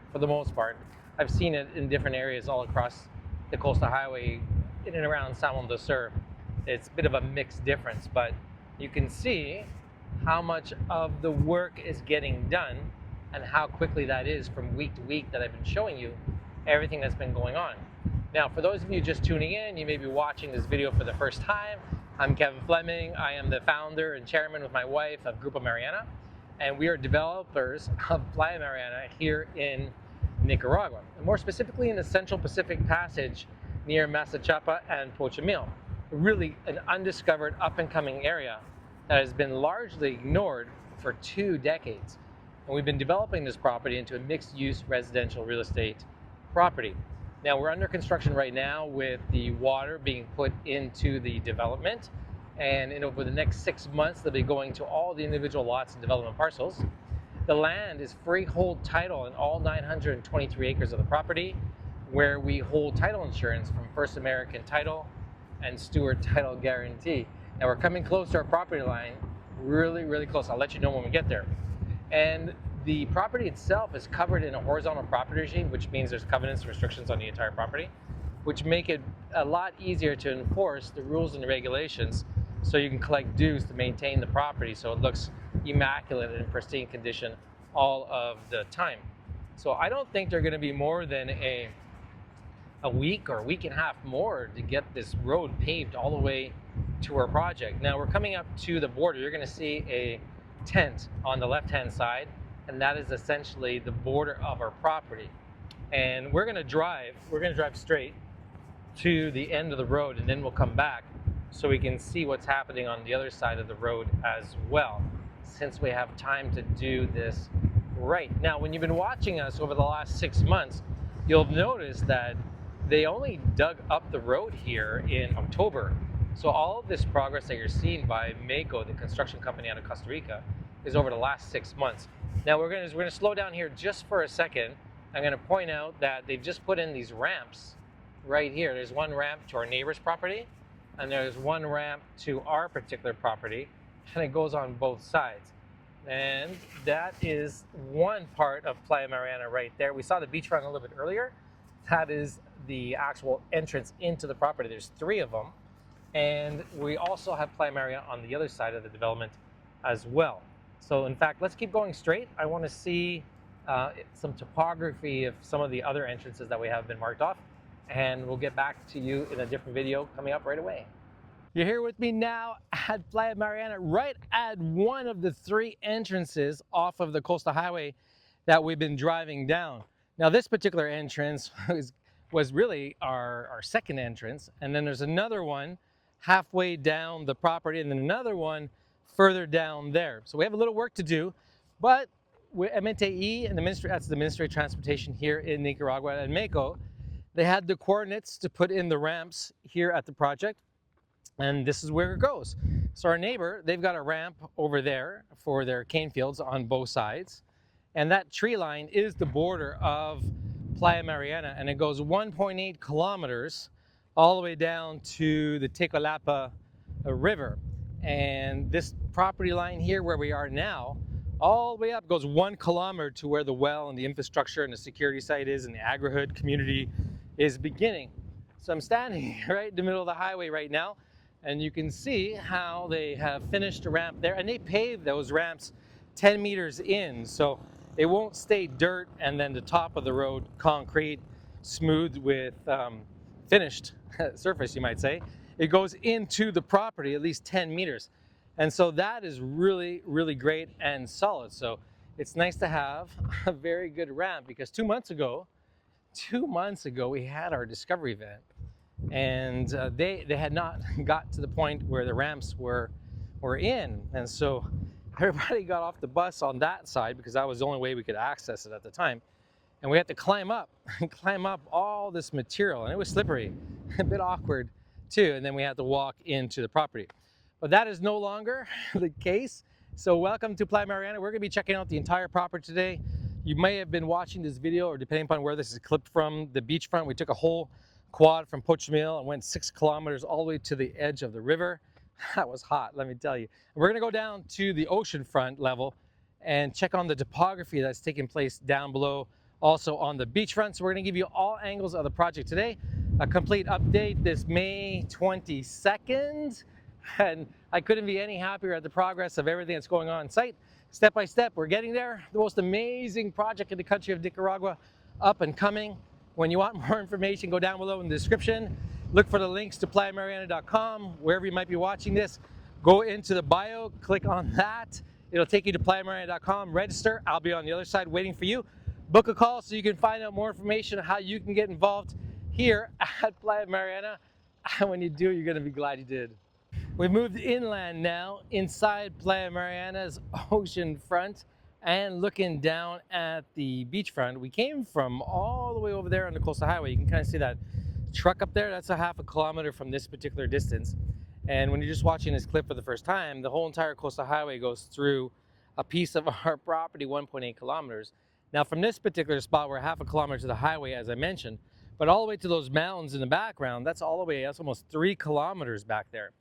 I've seen it in different areas all across the coastal highway in and around San Juan del Sur. It's a bit of a mixed difference, but you can see how much of the work is getting done and how quickly that is from week to week that I've been showing you everything that's been going on. Now, for those of you just tuning in, you may be watching this video for the first time. I'm Kevin Fleming. I am the founder and chairman with my wife of Grupo Mariana, and we are developers of Playa Mariana here in Nicaragua, and more specifically in the Central Pacific Passage near Masachapa and Pochomil. Really an undiscovered up-and-coming area that has been largely ignored for 2 decades. And we've been developing this property into a mixed-use residential real estate property. Now, we're under construction right now with the water being put into the development, and over the next 6 months they'll be going to all the individual lots and development parcels. The land is freehold title in all 923 acres of the property, where we hold title insurance from First American Title and Stewart Title Guarantee. Now, we're coming close to our property line, really, really close. I'll let you know when we get there. And the property itself is covered in a horizontal property regime, which means there's covenants and restrictions on the entire property, which make it a lot easier to enforce the rules and the regulations, so you can collect dues to maintain the property so it looks immaculate and pristine condition all of the time. So I don't think they're going to be more than a week or a week and a half more to get this road paved all the way to our project. Now we're coming up to the border. You're going to see a tent on the left-hand side, and that is essentially the border of our property. And we're going to drive straight to the end of the road, and then we'll come back so we can see what's happening on the other side of the road as well, since we have time to do this right. Now, when you've been watching us over the last 6 months, you'll notice that they only dug up the road here in October. So all of this progress that you're seeing by Mako, the construction company out of Costa Rica, is over the last 6 months. Now we're gonna slow down here just for a second. I'm gonna point out that they've just put in these ramps right here. There's one ramp to our neighbor's property, and there's one ramp to our particular property, and it goes on both sides. And that is one part of Playa Mariana right there. We saw the beachfront a little bit earlier. That is the actual entrance into the property. There's 3 of them. And we also have Playa Mariana on the other side of the development as well. So in fact, let's keep going straight. I want to see some topography of some of the other entrances that we have been marked off. And we'll get back to you in a different video coming up right away. You're here with me now at Playa Mariana, right at one of the 3 entrances off of the Coastal Highway that we've been driving down. Now this particular entrance was really our second entrance, and then there's another one halfway down the property, and then another one further down there. So we have a little work to do, but MNTE and the Ministry, that's the Ministry of Transportation here in Nicaragua and Mako, they had the coordinates to put in the ramps here at the project, and this is where it goes. So our neighbor, they've got a ramp over there for their cane fields on both sides, and that tree line is the border of Playa Mariana, and it goes 1.8 kilometers all the way down to the Tecolapa river. And this property line here where we are now, all the way up goes 1 kilometer to where the well and the infrastructure and the security site is, and the Agrihood community is beginning. So I'm standing right in the middle of the highway right now, and you can see how they have finished a ramp there, and they paved those ramps 10 meters in, so it won't stay dirt and then the top of the road concrete, smooth with finished surface, you might say. It goes into the property at least 10 meters. And so that is really, really great and solid. So it's nice to have a very good ramp, because 2 months ago we had our discovery event, and they had not got to the point where the ramps were in. And so everybody got off the bus on that side, because that was the only way we could access it at the time. And we had to climb up all this material, and it was slippery, a bit awkward too. And then we had to walk into the property. But that is no longer the case. So welcome to Playa Mariana. We're gonna be checking out the entire property today. You may have been watching this video, or depending upon where this is clipped from, the beachfront. We took a whole quad from Pochomil and went 6 kilometers all the way to the edge of the river. That was hot, let me tell you. We're gonna go down to the oceanfront level and check on the topography that's taking place down below, also on the beachfront. So we're gonna give you all angles of the project today. A complete update this May 22nd. And I couldn't be any happier at the progress of everything that's going on site. Step by step, we're getting there. The most amazing project in the country of Nicaragua, up and coming. When you want more information, go down below in the description. Look for the links to playamariana.com. Wherever you might be watching this, go into the bio, click on that. It'll take you to playamariana.com. Register. I'll be on the other side waiting for you. Book a call so you can find out more information on how you can get involved here at Playa Mariana. And when you do, you're going to be glad you did. We've moved inland now, inside Playa Mariana's oceanfront, and looking down at the beachfront. We came from all the way over there on the Coastal Highway. You can kind of see that truck up there. That's a half a kilometer from this particular distance. And when you're just watching this clip for the first time, the whole entire Coastal Highway goes through a piece of our property, 1.8 kilometers. Now from this particular spot, we're half a kilometer to the highway, as I mentioned, but all the way to those mountains in the background, that's all the way, that's almost 3 kilometers back there.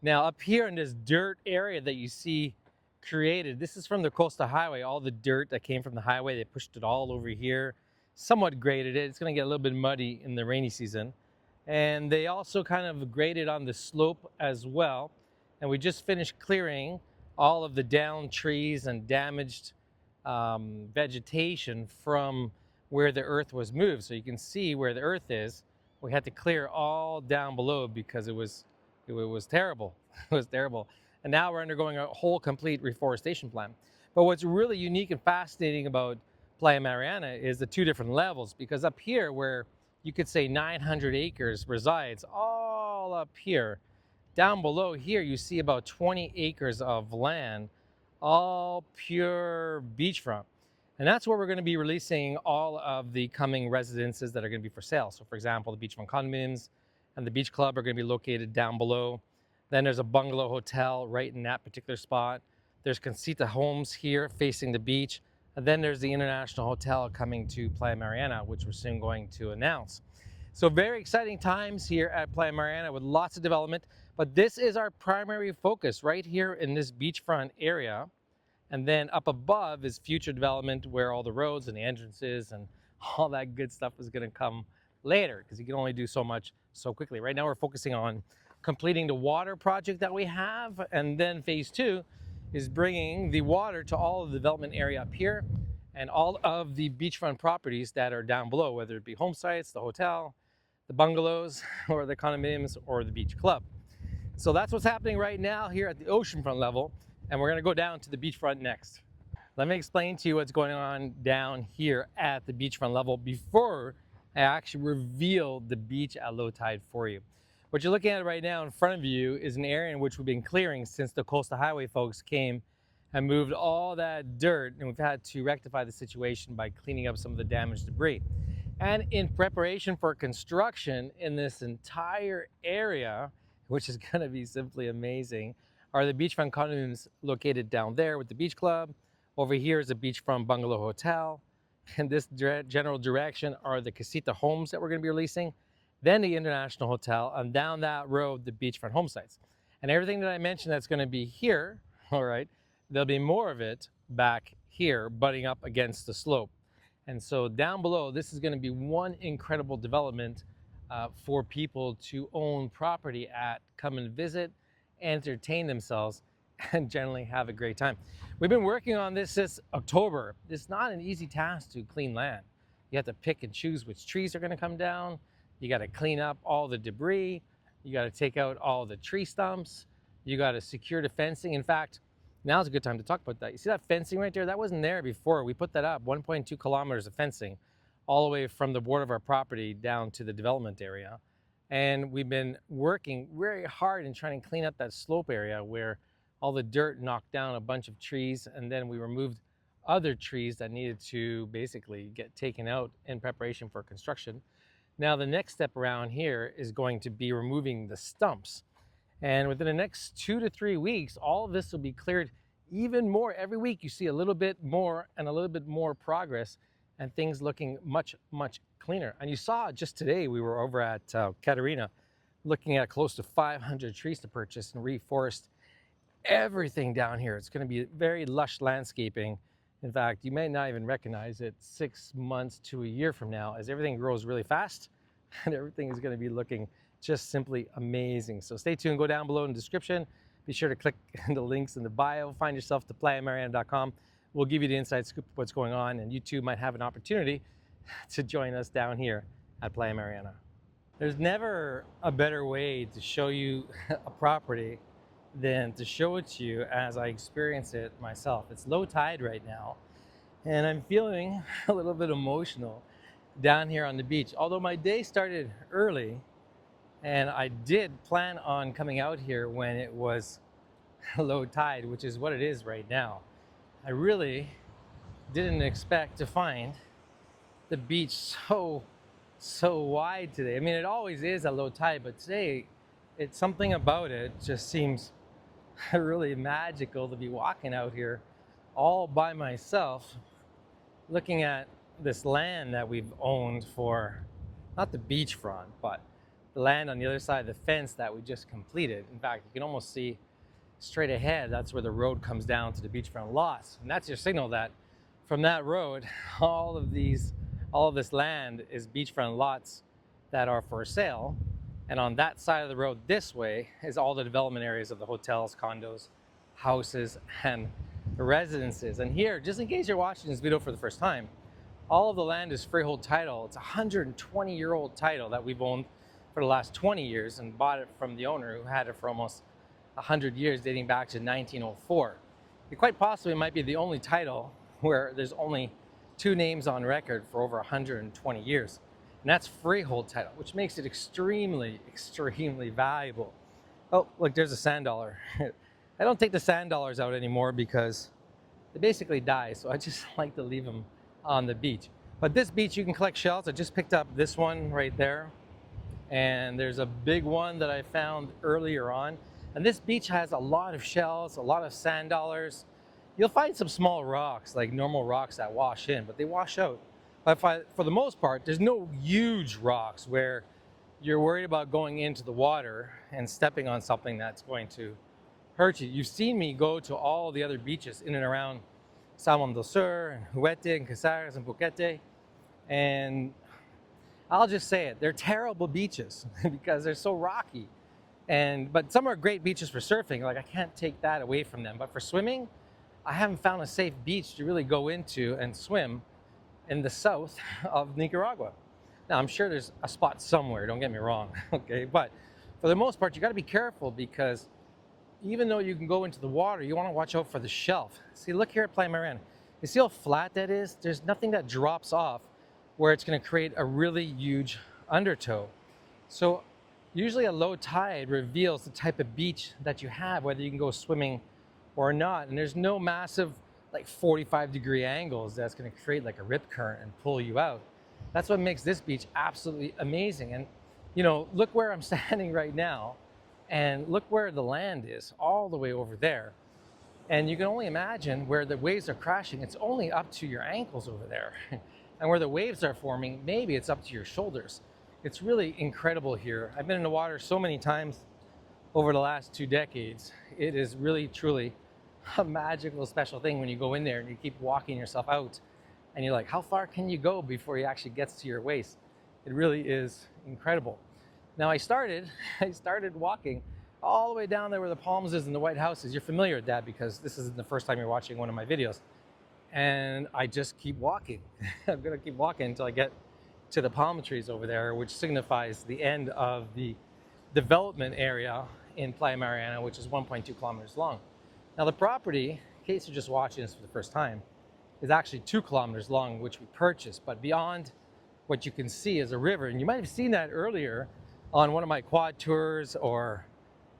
Now up here in this dirt area that you see created, this is from the Coastal Highway. All the dirt that came from the highway, they pushed it all over here, somewhat graded it. It's gonna get a little bit muddy in the rainy season. And they also kind of graded on the slope as well. And we just finished clearing all of the downed trees and damaged vegetation from where the earth was moved. So you can see where the earth is. We had to clear all down below because it was terrible. It was terrible. And now we're undergoing a whole complete reforestation plan. But what's really unique and fascinating about Playa Mariana is the two different levels, because up here where you could say 900 acres resides, all up here, down below here you see about 20 acres of land, all pure beachfront. And that's where we're going to be releasing all of the coming residences that are going to be for sale. So for example, the Beachfront Condominiums and the Beach Club are going to be located down below. Then there's a bungalow hotel right in that particular spot. There's Casita homes here facing the beach. And then there's the International Hotel coming to Playa Mariana, which we're soon going to announce. So very exciting times here at Playa Mariana with lots of development. But this is our primary focus right here in this beachfront area. And then up above is future development where all the roads and the entrances and all that good stuff is going to come later, because you can only do so much so quickly. Right now we're focusing on completing the water project that we have, and then phase 2 is bringing the water to all of the development area up here and all of the beachfront properties that are down below, whether it be Homesites, the hotel, the bungalows, or the condominiums, or the beach club. So that's what's happening right now here at the oceanfront level. And we're going to go down to the beachfront next. Let me explain to you what's going on down here at the beachfront level before I actually reveal the beach at low tide for you. What you're looking at right now in front of you is an area in which we've been clearing since the coastal highway folks came and moved all that dirt, and we've had to rectify the situation by cleaning up some of the damaged debris. And in preparation for construction in this entire area, which is going to be simply amazing, are the beachfront condominiums located down there with the beach club. Over here is the beachfront bungalow hotel. In this general direction are the Casita homes that we're going to be releasing, then the International Hotel, and down that road, the beachfront Homesites. And everything that I mentioned that's going to be here, all right, there'll be more of it back here, butting up against the slope. And so down below, this is going to be one incredible development for people to own property at, come and visit, entertain themselves, and generally have a great time. We've been working on this since October. It's not an easy task to clean land. You have to pick and choose which trees are going to come down. You got to clean up all the debris. You got to take out all the tree stumps. You got to secure the fencing. In fact, now's a good time to talk about that. You see that fencing right there? That wasn't there before. We put that up, 1.2 kilometers of fencing, all the way from the border of our property down to the development area. And we've been working very hard in trying to clean up that slope area where all the dirt knocked down a bunch of trees, and then we removed other trees that needed to basically get taken out in preparation for construction. Now the next step around here is going to be removing the stumps. And within the next 2 to 3 weeks, all of this will be cleared even more. Every week you see a little bit more and a little bit more progress, and things looking much, much cleaner. And you saw just today, we were over at Catarina looking at close to 500 trees to purchase and reforest everything down here. It's going to be very lush landscaping. In fact, you may not even recognize it 6 months to a year from now, as everything grows really fast and everything is going to be looking just simply amazing. So stay tuned, go down below in the description. Be sure to click the links in the bio. Find yourself to playamariana.com. We'll give you the inside scoop of what's going on, and you too might have an opportunity to join us down here at Playa Mariana. There's never a better way to show you a property than to show it to you as I experience it myself. It's low tide right now, and I'm feeling a little bit emotional down here on the beach. Although my day started early, and I did plan on coming out here when it was low tide, which is what it is right now. I really didn't expect to find the beach so wide today. I mean, it always is at low tide, but today it's something about it just seems really magical to be walking out here all by myself, looking at this land that we've owned for, not the beachfront, but the land on the other side of the fence that we just completed. In fact, you can almost see straight ahead, that's where the road comes down to the beachfront lots. And that's your signal that from that road, all of this land is beachfront lots that are for sale. And on that side of the road this way is all the development areas of the hotels, condos, houses and residences. And here, just in case you're watching this video for the first time, all of the land is freehold title. It's a 120-year-old title that we've owned for the last 20 years and bought it from the owner who had it for almost 100 years, dating back to 1904. It quite possibly might be the only title where there's only 2 names on record for over 120 years. And that's freehold title, which makes it extremely, extremely valuable. Oh, look, there's a sand dollar. I don't take the sand dollars out anymore because they basically die, so I just like to leave them on the beach. But this beach, you can collect shells. I just picked up this one right there. And there's a big one that I found earlier on. And this beach has a lot of shells, a lot of sand dollars. You'll find some small rocks, like normal rocks that wash in, but they wash out. But for the most part, there's no huge rocks where you're worried about going into the water and stepping on something that's going to hurt you. You've seen me go to all the other beaches in and around Salmon del Sur and Juguete and Casares and Boquete, and I'll just say it, they're terrible beaches because they're so rocky. But some are great beaches for surfing, like I can't take that away from them. But for swimming, I haven't found a safe beach to really go into and swim in the south of Nicaragua. Now, I'm sure there's a spot somewhere, don't get me wrong, okay? But for the most part, you gotta be careful because even though you can go into the water, you wanna watch out for the shelf. See, look here at Playa Mariana. You see how flat that is? There's nothing that drops off where it's gonna create a really huge undertow. So usually a low tide reveals the type of beach that you have, whether you can go swimming or not. And there's no massive like 45-degree angles that's gonna create like a rip current and pull you out. That's what makes this beach absolutely amazing. And you know, look where I'm standing right now and look where the land is, all the way over there. And you can only imagine where the waves are crashing. It's only up to your ankles over there. And where the waves are forming, maybe it's up to your shoulders. It's really incredible here. I've been in the water so many times over the last 2 decades. It is really, truly a magical, special thing when you go in there and you keep walking yourself out. And you're like, how far can you go before it actually gets to your waist? It really is incredible. Now I started walking all the way down there where the palms is and the white houses. You're familiar with that because this isn't the first time you're watching one of my videos. And I just keep walking. I'm gonna keep walking until I get to the palm trees over there, which signifies the end of the development area in Playa Mariana, which is 1.2 kilometers long. Now the property, in case you're just watching this for the first time, is actually 2 kilometers long, which we purchased. But beyond what you can see is a river. And you might have seen that earlier on one of my quad tours or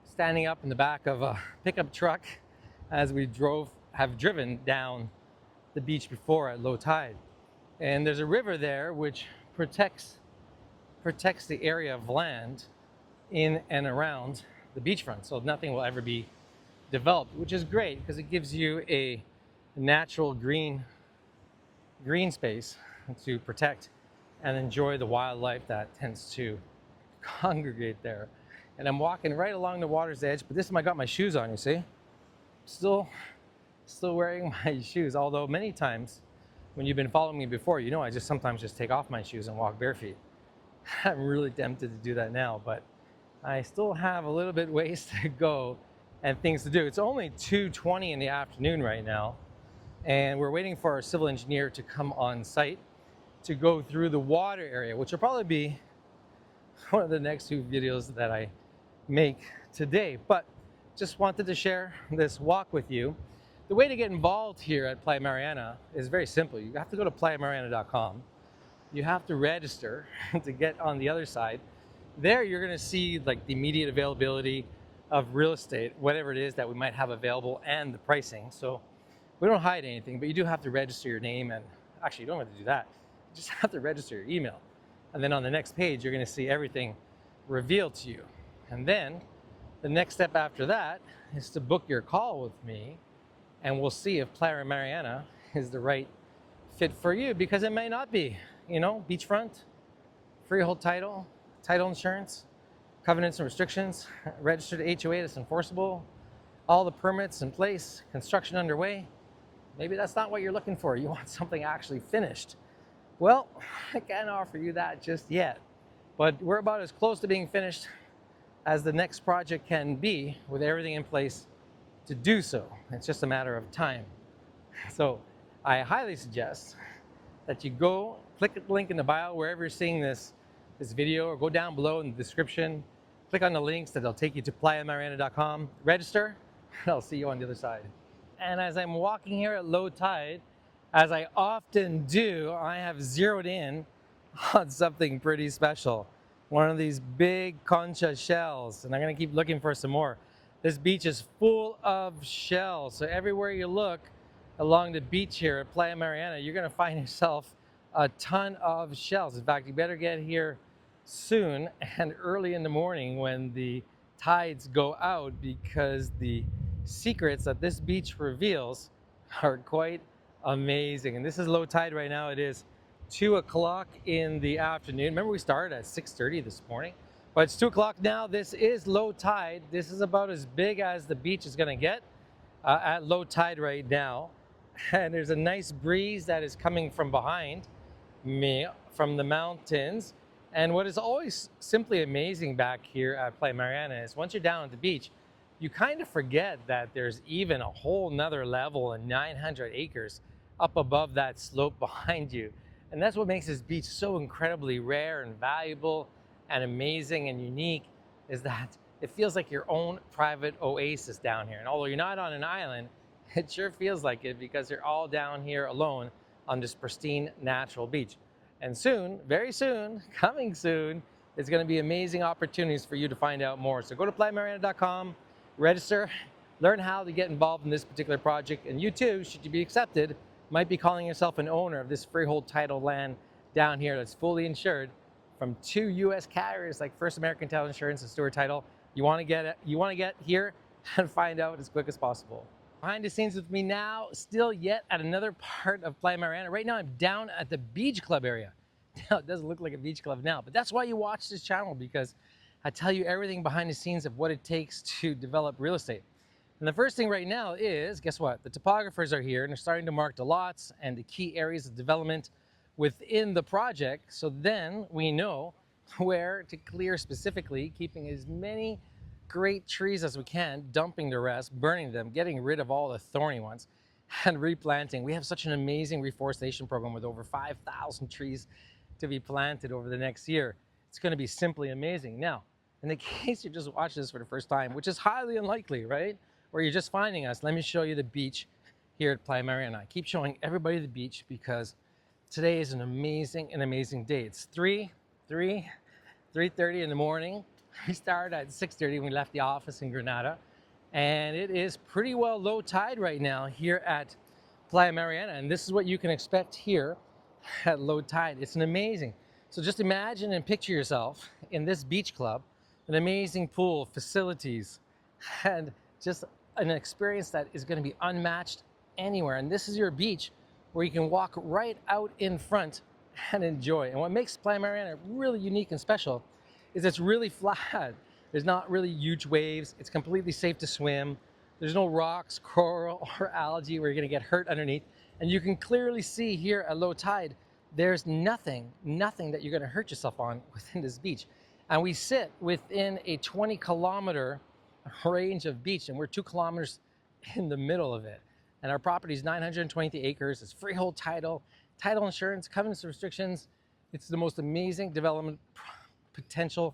standing up in the back of a pickup truck as we have driven down the beach before at low tide. And there's a river there which protects the area of land in and around the beachfront. So nothing will ever be developed, which is great because it gives you a natural green space to protect and enjoy the wildlife that tends to congregate there. And I'm walking right along the water's edge, but this time I got my shoes on, you see? Still wearing my shoes, although many times when you've been following me before, you know I sometimes just take off my shoes and walk bare feet. I'm really tempted to do that now, but I still have a little bit ways to go and things to do. It's only 2:20 in the afternoon right now, and we're waiting for our civil engineer to come on site to go through the water area, which will probably be one of the next 2 videos that I make today. But just wanted to share this walk with you. The way to get involved here at Playa Mariana is very simple. You have to go to playamariana.com. You have to register to get on the other side. There you're gonna see like the immediate availability of real estate, whatever it is that we might have available, and the pricing. So we don't hide anything, but you do have to register your name, and actually you don't have to do that. You just have to register your email. And then on the next page, you're gonna see everything revealed to you. And then the next step after that is to book your call with me, and we'll see if Playa Mariana is the right fit for you, because it may not be. You know, beachfront, freehold title, title insurance, covenants and restrictions, registered HOA that's enforceable, all the permits in place, construction underway. Maybe that's not what you're looking for. You want something actually finished. Well, I can't offer you that just yet, but we're about as close to being finished as the next project can be, with everything in place to do so. It's just a matter of time. So I highly suggest that you go click the link in the bio wherever you're seeing this video, or go down below in the description, click on the links that'll take you to playamariana.com, register, and I'll see you on the other side. And as I'm walking here at low tide, as I often do, I have zeroed in on something pretty special. One of these big concha shells, and I'm gonna keep looking for some more. This beach is full of shells, so everywhere you look along the beach here at Playa Mariana, you're gonna find yourself a ton of shells. In fact, you better get here soon and early in the morning when the tides go out, because the secrets that this beach reveals are quite amazing. And this is low tide right now. It is 2 o'clock in the afternoon. Remember, we started at 6:30 this morning, but it's 2 o'clock now. This is low tide. This is about as big as the beach is going to get at low tide right now. And there's a nice breeze that is coming from behind me from the mountains. And what is always simply amazing back here at Playa Mariana is once you're down at the beach, you kind of forget that there's even a whole nother level and 900 acres up above that slope behind you. And that's what makes this beach so incredibly rare and valuable and amazing and unique, is that it feels like your own private oasis down here. And although you're not on an island, it sure feels like it, because you're all down here alone on this pristine natural beach. And soon, very soon, coming soon, it's going to be amazing opportunities for you to find out more. So go to playamariana.com, register, learn how to get involved in this particular project. And you too, should you be accepted, might be calling yourself an owner of this freehold title land down here that's fully insured from 2 U.S. carriers like First American Title Insurance and Stewart Title. You want to get here and find out as quick as possible. Behind the scenes with me now, still yet at another part of Playa Mariana. Right now I'm down at the beach club area. Now it doesn't look like a beach club now, but that's why you watch this channel, because I tell you everything behind the scenes of what it takes to develop real estate. And the first thing right now is, guess what? The topographers are here and they're starting to mark the lots and the key areas of development within the project. So then we know where to clear specifically, keeping as many great trees as we can, dumping the rest, burning them, getting rid of all the thorny ones, and replanting. We have such an amazing reforestation program with over 5,000 trees to be planted over the next year. It's going to be simply amazing. Now, in the case you're just watching this for the first time, which is highly unlikely, right? Or you're just finding us, let me show you the beach here at Playa Mariana. I keep showing everybody the beach because today is an amazing day. It's 3:30 in the morning. We started at 6:30 when we left the office in Granada, and it is pretty well low tide right now here at Playa Mariana, and this is what you can expect here at low tide. It's an amazing. So just imagine and picture yourself in this beach club, an amazing pool, facilities, and just an experience that is going to be unmatched anywhere. And this is your beach where you can walk right out in front and enjoy. And what makes Playa Mariana really unique and special is it's really flat. There's not really huge waves. It's completely safe to swim. There's no rocks, coral, or algae where you're gonna get hurt underneath. And you can clearly see here at low tide, there's nothing that you're gonna hurt yourself on within this beach. And we sit within a 20-kilometer range of beach, and we're 2 kilometers in the middle of it. And our property is 923 acres. It's freehold title, title insurance, covenants and restrictions. It's the most amazing development potential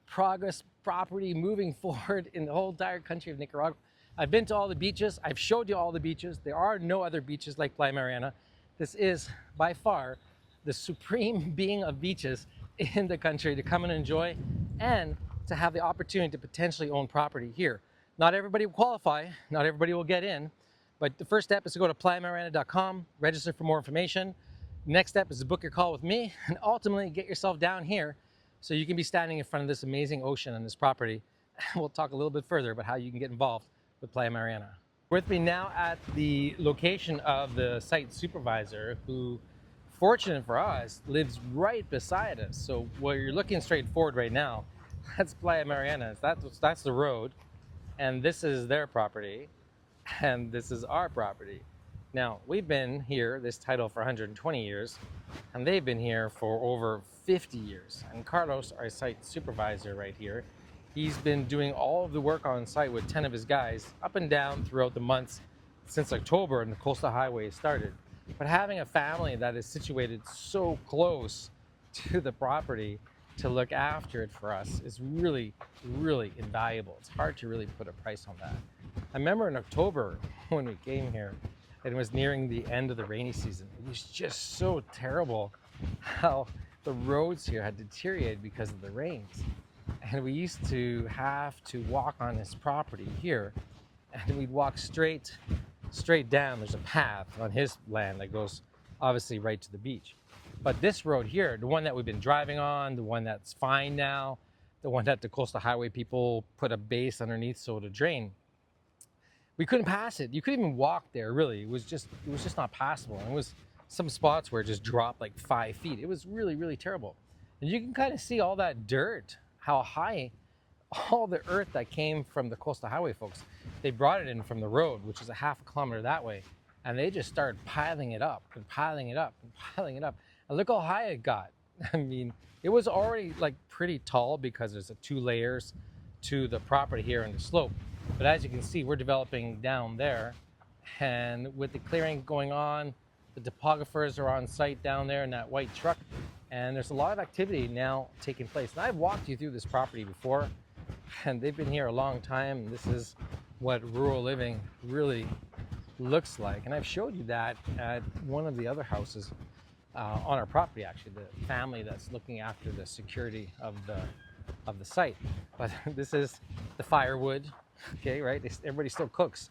progress property moving forward in the whole entire country of Nicaragua. I've been to all the beaches. I've showed you all the beaches. There are no other beaches like Playa Mariana. This is by far the supreme being of beaches in the country to come and enjoy, and to have the opportunity to potentially own property here. Not everybody will qualify. Not everybody will get in. But the first step is to go to playamariana.com, register for more information. Next step is to book your call with me, and ultimately get yourself down here so you can be standing in front of this amazing ocean on this property. We'll talk a little bit further about how you can get involved with Playa Mariana. With me now at the location of the site supervisor, who, fortunate for us, lives right beside us. So where you're looking straight forward right now, that's Playa Mariana. That's the road, and this is their property, and this is our property. Now, we've been here, this title, for 120 years, and they've been here for over 50 years. And Carlos, our site supervisor right here, He's been doing all of the work on site with 10 of his guys up and down throughout the months since October and the coastal highway started. But having a family that is situated so close to the property to look after it for us is really, really invaluable. It's hard to really put a price on that. I remember in October when we came here, and it was nearing the end of the rainy season. It was just so terrible how the roads here had deteriorated because of the rains. And we used to have to walk on this property here, and we'd walk straight down. There's a path on his land that goes obviously right to the beach. But this road here, the one that we've been driving on, the one that's fine now, the one that the coastal highway people put a base underneath so to drain, we couldn't pass it. You couldn't even walk there, really. It was just not passable. And it was some spots where it just dropped like 5 feet. It was really, really terrible. And you can kind of see all that dirt, how high, all the earth that came from the coastal highway folks. They brought it in from the road, which is a half a kilometer that way. And they just started piling it up and piling it up and piling it up. And look how high it got. I mean, it was already like pretty tall because there's 2 layers to the property here in the slope. But as you can see, we're developing down there, and with the clearing going on, the topographers are on site down there in that white truck, and there's a lot of activity now taking place. And I've walked you through this property before, and they've been here a long time, and this is what rural living really looks like. And I've showed you that at one of the other houses on our property, actually, the family that's looking after the security of the site. But this is the firewood. Okay, right? Everybody still cooks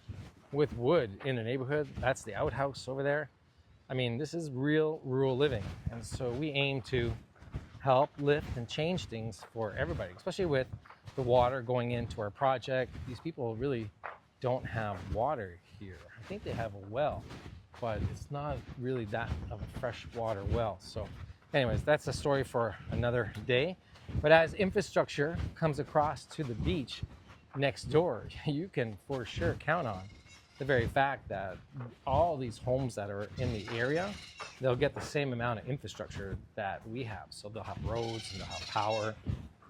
with wood in the neighborhood. That's the outhouse over there. I mean, this is real rural living. And so we aim to help lift and change things for everybody, especially with the water going into our project. These people really don't have water here. I think they have a well, but it's not really that of a fresh water well. So anyways, that's a story for another day. But as infrastructure comes across to the beach next door, you can for sure count on the very fact that all these homes that are in the area, they'll get the same amount of infrastructure that we have. So they'll have roads, and they'll have power,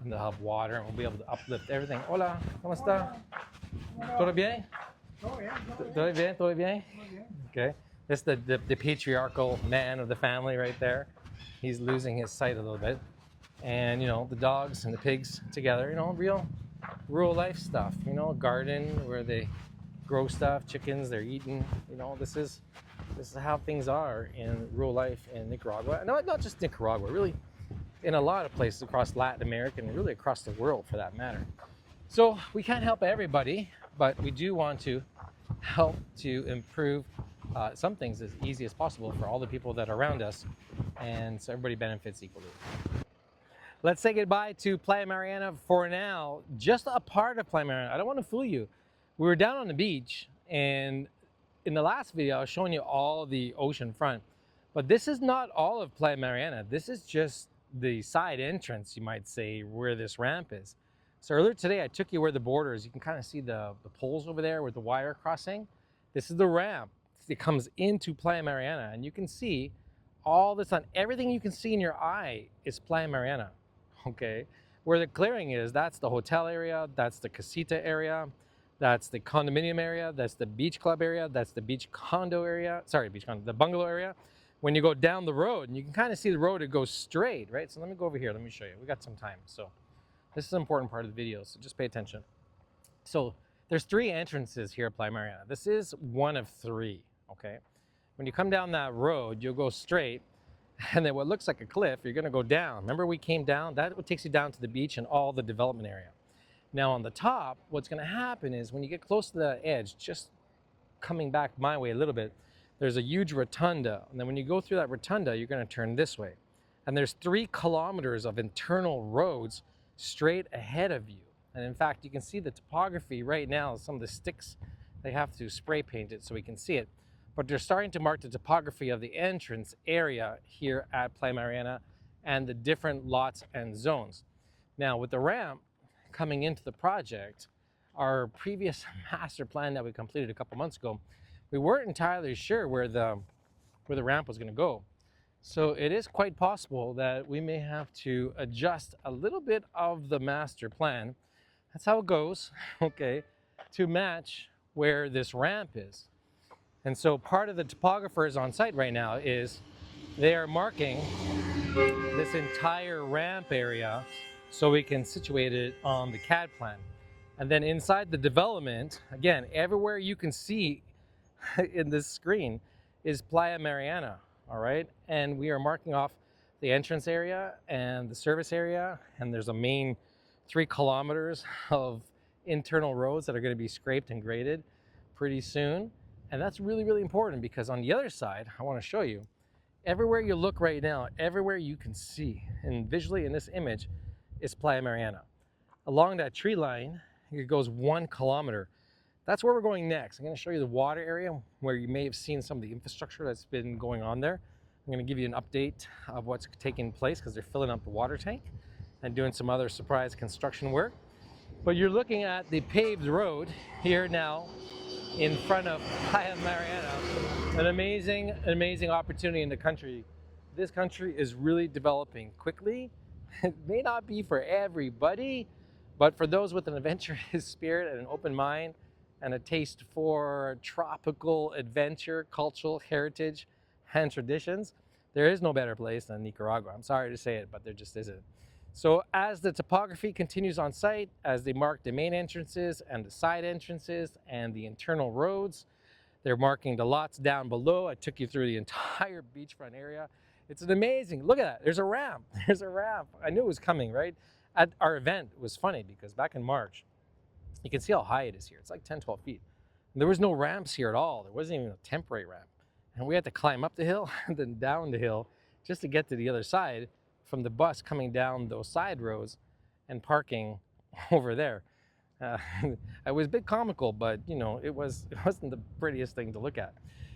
and they'll have water, and we'll be able to uplift everything. Hola, ¿cómo está? ¿Todo bien? ¿Todo bien? ¿Todo bien? Okay. That's the patriarchal man of the family right there. He's losing his sight a little bit. And, you know, the dogs and the pigs together, you know, real rural life stuff, you know, a garden where they grow stuff, chickens, they're eating, you know, this is how things are in rural life in Nicaragua. And not just Nicaragua, really in a lot of places across Latin America and really across the world for that matter. So we can't help everybody, but we do want to help to improve some things as easy as possible for all the people that are around us, and so everybody benefits equally. Let's say goodbye to Playa Mariana for now. Just a part of Playa Mariana. I don't want to fool you. We were down on the beach, and in the last video, I was showing you all the oceanfront. But this is not all of Playa Mariana. This is just the side entrance, you might say, where this ramp is. So earlier today, I took you where the border is. You can kind of see the poles over there with the wire crossing. This is the ramp. It comes into Playa Mariana, and you can see all this on everything you can see in your eye is Playa Mariana. Okay, where the clearing is, that's the hotel area, that's the Casita area, that's the condominium area, that's the beach club area, that's the beach condo area, sorry, beach condo, the bungalow area. When you go down the road, and you can kind of see the road, it goes straight, right? So let me go over here, let me show you. We got some time. So this is an important part of the video, so just pay attention. So there's 3 entrances here at Playa Mariana. This is one of 3, okay? When you come down that road, you'll go straight, and then what looks like a cliff, you're gonna go down. Remember we came down? That takes you down to the beach and all the development area. Now on the top, what's gonna happen is when you get close to the edge, just coming back my way a little bit, there's a huge rotunda. And then when you go through that rotunda, you're gonna turn this way. And there's 3 kilometers of internal roads straight ahead of you. And in fact, you can see the topography right now, some of the sticks, they have to spray paint it so we can see it. But they're starting to mark the topography of the entrance area here at Playa Mariana and the different lots and zones. Now with the ramp coming into the project, our previous master plan that we completed a couple months ago, we weren't entirely sure where the ramp was going to go. So it is quite possible that we may have to adjust a little bit of the master plan That's how it goes, okay, to match where this ramp is. And so part of the topographers on site right now is they are marking this entire ramp area so we can situate it on the CAD plan. And then inside the development, again, everywhere you can see in this screen is Playa Mariana, all right? And we are marking off the entrance area and the service area, and there's a main 3 kilometers of internal roads that are going to be scraped and graded pretty soon. And that's really, really important because on the other side, I want to show you, everywhere you look right now, everywhere you can see, and visually in this image, is Playa Mariana. Along that tree line, it goes 1 kilometer. That's where we're going next. I'm going to show you the water area where you may have seen some of the infrastructure that's been going on there. I'm going to give you an update of what's taking place because they're filling up the water tank and doing some other surprise construction work. But you're looking at the paved road here now in front of Playa Mariana. An amazing opportunity in the country. This country is really developing quickly. It may not be for everybody, but for those with an adventurous spirit and an open mind and a taste for tropical adventure, cultural heritage, and traditions, there is no better place than Nicaragua. I'm sorry to say it, but there just isn't. So as the topography continues on site, as they mark the main entrances and the side entrances and the internal roads, they're marking the lots down below. I took you through the entire beachfront area. It's an amazing, look at that, there's a ramp, there's a ramp. I knew it was coming, right? At our event, it was funny because back in March, you can see how high it is here. It's like 10, 12 feet. And there was no ramps here at all. There wasn't even a temporary ramp. And we had to climb up the hill and then down the hill just to get to the other side from the bus coming down those side roads and parking over there. It was a bit comical, but you know, it wasn't the prettiest thing to look at.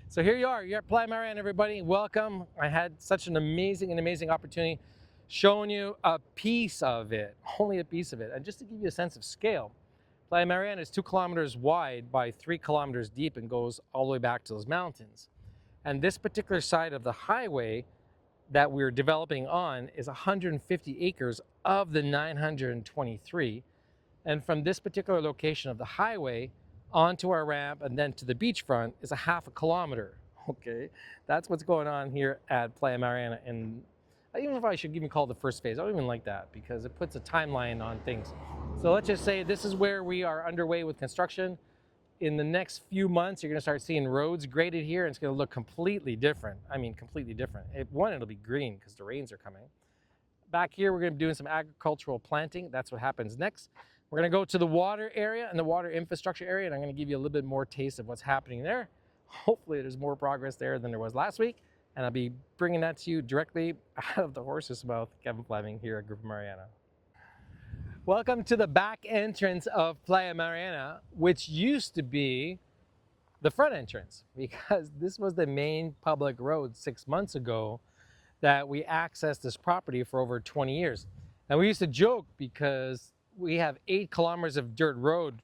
So here you are, you're at Playa Mariana, everybody. Welcome. I had such an amazing opportunity showing you a piece of it, only a piece of it. And just to give you a sense of scale, Playa Mariana is 2 kilometers wide by 3 kilometers deep and goes all the way back to those mountains. And this particular side of the highway that we're developing on is 150 acres of the 923. And from this particular location of the highway onto our ramp and then to the beachfront is a 0.5 kilometer. Okay, that's what's going on here at Playa Mariana. And even if I should even call it the first phase, I don't even like that because it puts a timeline on things. So let's just say this is where we are underway with construction. In the next few months, you're going to start seeing roads graded here, and it's going to look completely different. I mean, completely different. It'll be green because the rains are coming. Back here, we're going to be doing some agricultural planting. That's what happens next. We're going to go to the water area and the water infrastructure area, and I'm going to give you a little bit more taste of what's happening there. Hopefully, there's more progress there than there was last week, and I'll be bringing that to you directly out of the horse's mouth. Kevin Fleming here at Group Mariana. Welcome to the back entrance of Playa Mariana, which used to be the front entrance because this was the main public road 6 months ago that we accessed this property for over 20 years. And we used to joke because we have 8 kilometers of dirt road.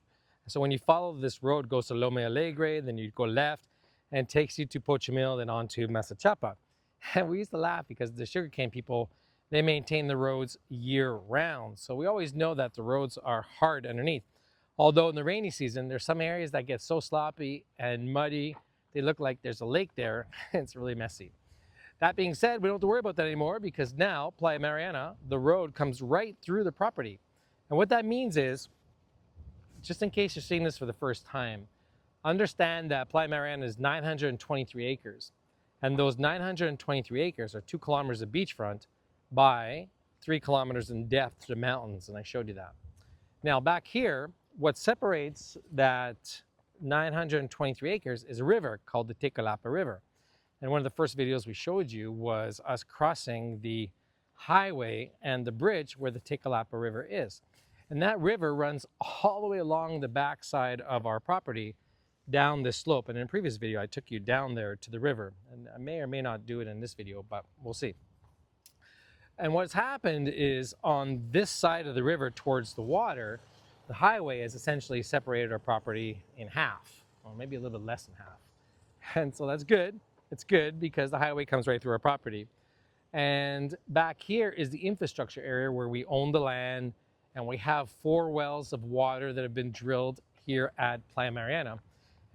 So when you follow this road, it goes to Loma Alegre, then you go left and it takes you to Pochomil, then on to Masachapa. And we used to laugh because the sugarcane people, they maintain the roads year round. So we always know that the roads are hard underneath. Although in the rainy season, there's some areas that get so sloppy and muddy, they look like there's a lake there. It's really messy. That being said, we don't have to worry about that anymore because now, Playa Mariana, the road comes right through the property. And what that means is, just in case you're seeing this for the first time, understand that Playa Mariana is 923 acres. And those 923 acres are 2 kilometers of beachfront by 3 kilometers in depth to the mountains, and I showed you that. Now back here, what separates that 923 acres is a river called the Tecolapa River. And one of the first videos we showed you was us crossing the highway and the bridge where the Tecolapa River is. And that river runs all the way along the backside of our property down this slope. And in a previous video, I took you down there to the river. And I may or may not do it in this video, but we'll see. And what's happened is on this side of the river towards the water, the highway has essentially separated our property in half, or maybe a little bit less than half. And so that's good. It's good because the highway comes right through our property. And back here is the infrastructure area where we own the land And we have 4 wells of water that have been drilled here at Playa Mariana.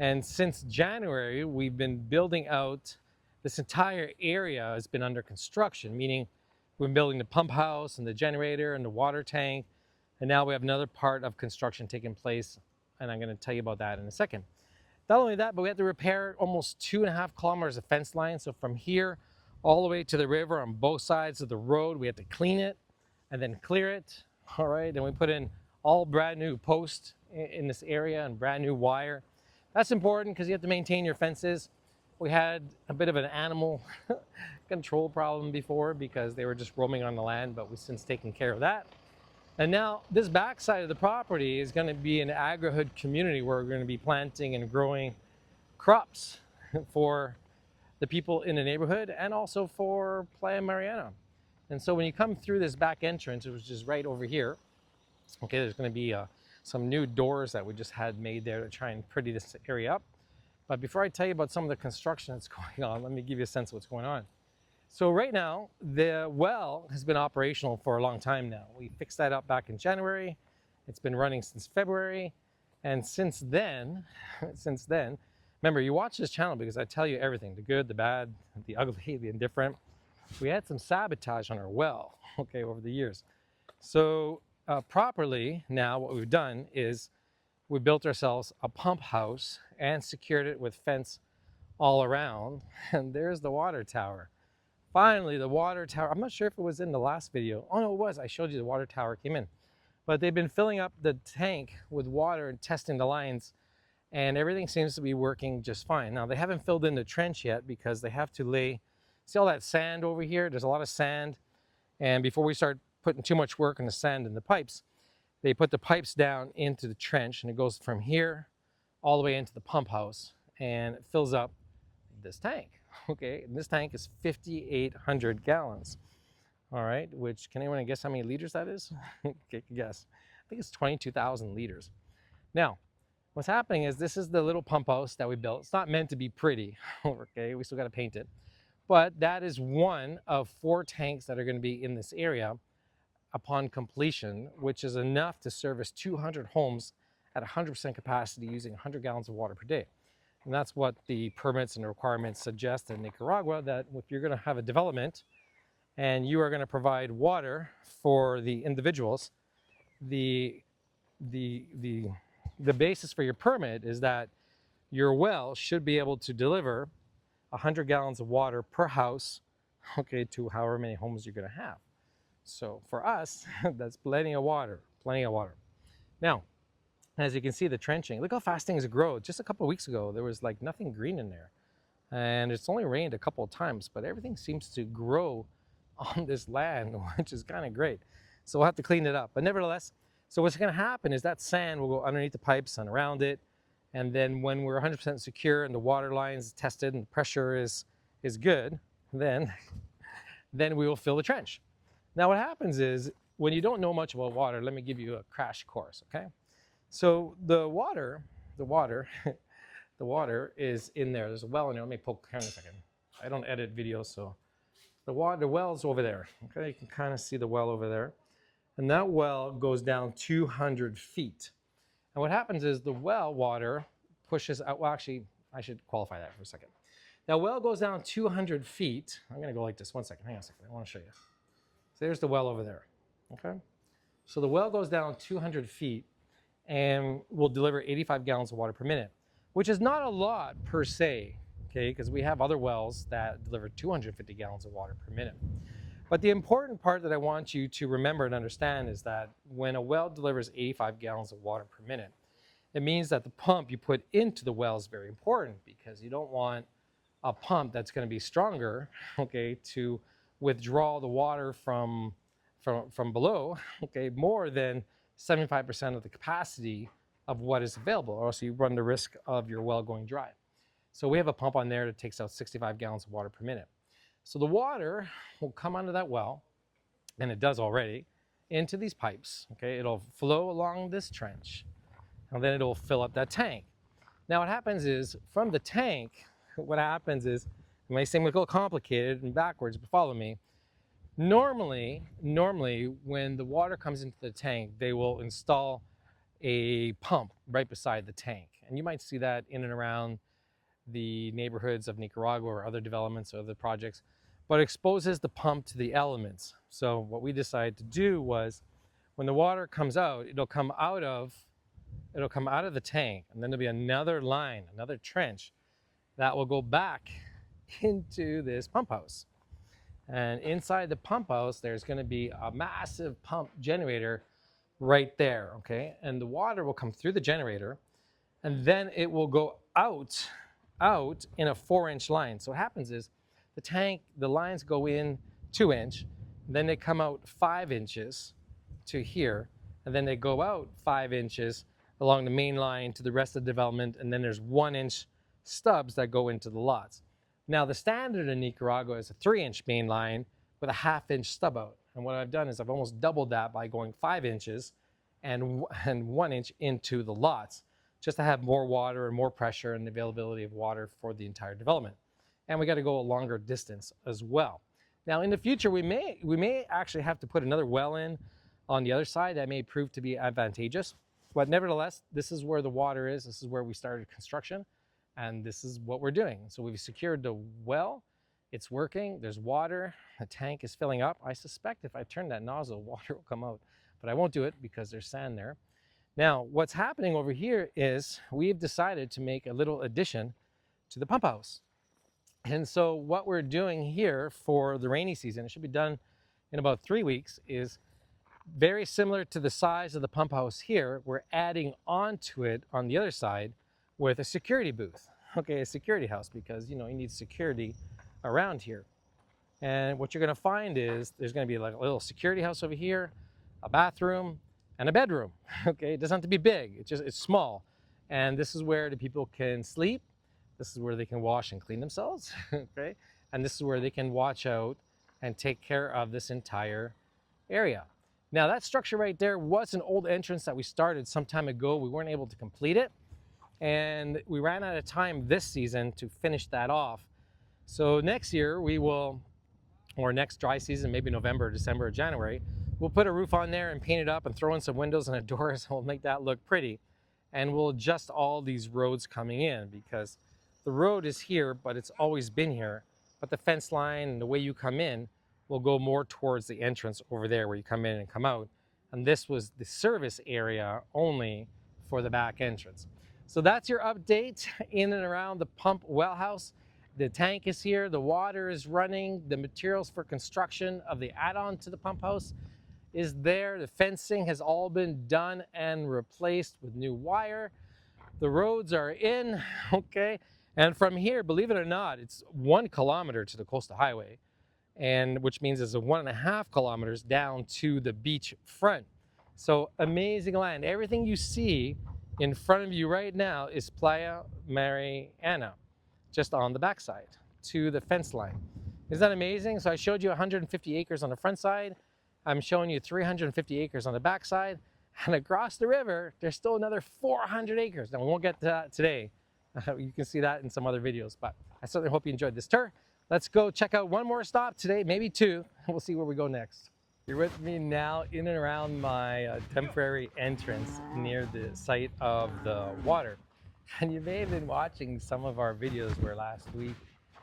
And since January, we've been building out this entire area has been under construction, meaning we've been building the pump house and the generator and the water tank. And now we have another part of construction taking place. And I'm going to tell you about that in a second. Not only that, but we had to repair almost 2.5 kilometers of fence line. So from here all the way to the river on both sides of the road, we had to clean it and then clear it. All right, and we put in all brand new posts in this area and brand new wire. That's important because you have to maintain your fences. We had a bit of an animal control problem before because they were just roaming on the land, but we've since taken care of that. And now this back side of the property is going to be an Agrihood community where we're going to be planting and growing crops for the people in the neighborhood and also for Playa Mariana. And so when you come through this back entrance, which is right over here, okay, there's going to be some new doors that we just had made there to try and pretty this area up. But before I tell you about some of the construction that's going on, let me give you a sense of what's going on. So right now, the well has been operational for a long time now. We fixed that up back in January. It's been running since February. And since then, remember, you watch this channel because I tell you everything, the good, the bad, the ugly, the indifferent. We had some sabotage on our well, okay, over the years. So properly now what we've done is we built ourselves a pump house and secured it with fence all around. And there's the water tower. Finally, the water tower, I'm not sure if it was in the last video. Oh no, it was. I showed you the water tower came in. But they've been filling up the tank with water and testing the lines, and everything seems to be working just fine. Now, they haven't filled in the trench yet because they have to lay, see all that sand over here? There's a lot of sand. And before we start putting too much work on the sand and the pipes, they put the pipes down into the trench, and it goes from here all the way into the pump house, and it fills up this tank. Okay, and this tank is 5,800 gallons. All right, which, can anyone guess how many liters that is? Okay, guess. I think it's 22,000 liters. Now, what's happening is this is the little pump house that we built. It's not meant to be pretty, okay? We still got to paint it. But that is one of 4 tanks that are going to be in this area upon completion, which is enough to service 200 homes at 100% capacity using 100 gallons of water per day. And that's what the permits and the requirements suggest in Nicaragua, that if you're going to have a development and you are going to provide water for the individuals, the basis for your permit is that your well should be able to deliver 100 gallons of water per house, okay, to however many homes you're going to have. So for us, that's plenty of water, plenty of water. Now, as you can see, the trenching, look how fast things grow. Just a couple of weeks ago, there was like nothing green in there. And it's only rained a couple of times, but everything seems to grow on this land, which is kind of great. So we'll have to clean it up. But nevertheless, so what's going to happen is that sand will go underneath the pipes and around it. And then when we're 100% secure and the water lines tested and the pressure is good, then we will fill the trench. Now what happens is, when you don't know much about water, let me give you a crash course, okay? So the water is in there. There's a well in there. Let me poke the camera a second. I don't edit videos, so the well's over there. Okay, you can kind of see the well over there. And that well goes down 200 feet. And what happens is the well water pushes out. Well, actually, I should qualify that for a second. Now, well goes down 200 feet. I'm going to go like this. One second. Hang on a second. I want to show you. So there's the well over there. Okay. So the well goes down 200 feet and will deliver 85 gallons of water per minute, which is not a lot per se, okay, because we have other wells that deliver 250 gallons of water per minute. But the important part that I want you to remember and understand is that when a well delivers 85 gallons of water per minute, it means that the pump you put into the well is very important, because you don't want a pump that's going to be stronger, okay, to withdraw the water from below, okay, more than 75% of the capacity of what is available, or else you run the risk of your well going dry. So we have a pump on there that takes out 65 gallons of water per minute. So the water will come out of that well, and it does already, into these pipes, okay? It'll flow along this trench, and then it'll fill up that tank. Now what happens is, from the tank, what happens is, it may seem a little complicated and backwards, but follow me. Normally, when the water comes into the tank, they will install a pump right beside the tank. And you might see that in and around the neighborhoods of Nicaragua or other developments or other projects, but exposes the pump to the elements. So what we decided to do was when the water comes out, it'll come out of the tank, and then there'll be another line, another trench that will go back into this pump house. And inside the pump house, there's going to be a massive pump generator right there, okay? And the water will come through the generator, and then it will go out in a 4-inch line. So what happens is the lines go in 2-inch, then they come out 5 inches to here, and then they go out 5 inches along the main line to the rest of the development, and then there's 1-inch stubs that go into the lots. Now the standard in Nicaragua is a 3-inch main line with a 1/2-inch stub out. And what I've done is I've almost doubled that by going 5 inches and 1 inch into the lots, just to have more water and more pressure and availability of water for the entire development. And we got to go a longer distance as well. Now in the future, we may actually have to put another well in on the other side. That may prove to be advantageous. But nevertheless, this is where the water is. This is where we started construction. And this is what we're doing. So we've secured the well. It's working. There's water. The tank is filling up. I suspect if I turn that nozzle, water will come out. But I won't do it because there's sand there. Now, what's happening over here is we've decided to make a little addition to the pump house. And so what we're doing here for the rainy season, it should be done in about 3 weeks, is very similar to the size of the pump house here. We're adding onto it on the other side with a security booth, okay, a security house, because you need security around here. And what you're going to find is there's going to be like a little security house over here, a bathroom, and a bedroom. Okay, it doesn't have to be big. It's small, and this is where the people can sleep. This is where they can wash and clean themselves. Okay, and this is where they can watch out and take care of this entire area. Now that structure right there was an old entrance that we started some time ago. We weren't able to complete it, and we ran out of time this season to finish that off. So next year we will, or next dry season, maybe November, December, or January, we'll put a roof on there and paint it up and throw in some windows and a doors, and we'll make that look pretty. And we'll adjust all these roads coming in, because the road is here, but it's always been here. But the fence line and the way you come in will go more towards the entrance over there where you come in and come out. And this was the service area only for the back entrance. So that's your update in and around the pump well house. The tank is here, the water is running, the materials for construction of the add-on to the pump house is there. The fencing has all been done and replaced with new wire. The roads are in, okay? And from here, believe it or not, it's 1 kilometer to the coastal highway, and which means it's 1.5 kilometers down to the beach front. So amazing land. Everything you see in front of you right now is Playa Mariana, just on the backside to the fence line. Isn't that amazing? So I showed you 150 acres on the front side. I'm showing you 350 acres on the backside. And across the river, there's still another 400 acres. Now we won't get to that today. You can see that in some other videos, but I certainly hope you enjoyed this tour. Let's go check out one more stop today, maybe 2. We'll see where we go next. You're with me now in and around my temporary entrance near the site of the water. And you may have been watching some of our videos where last week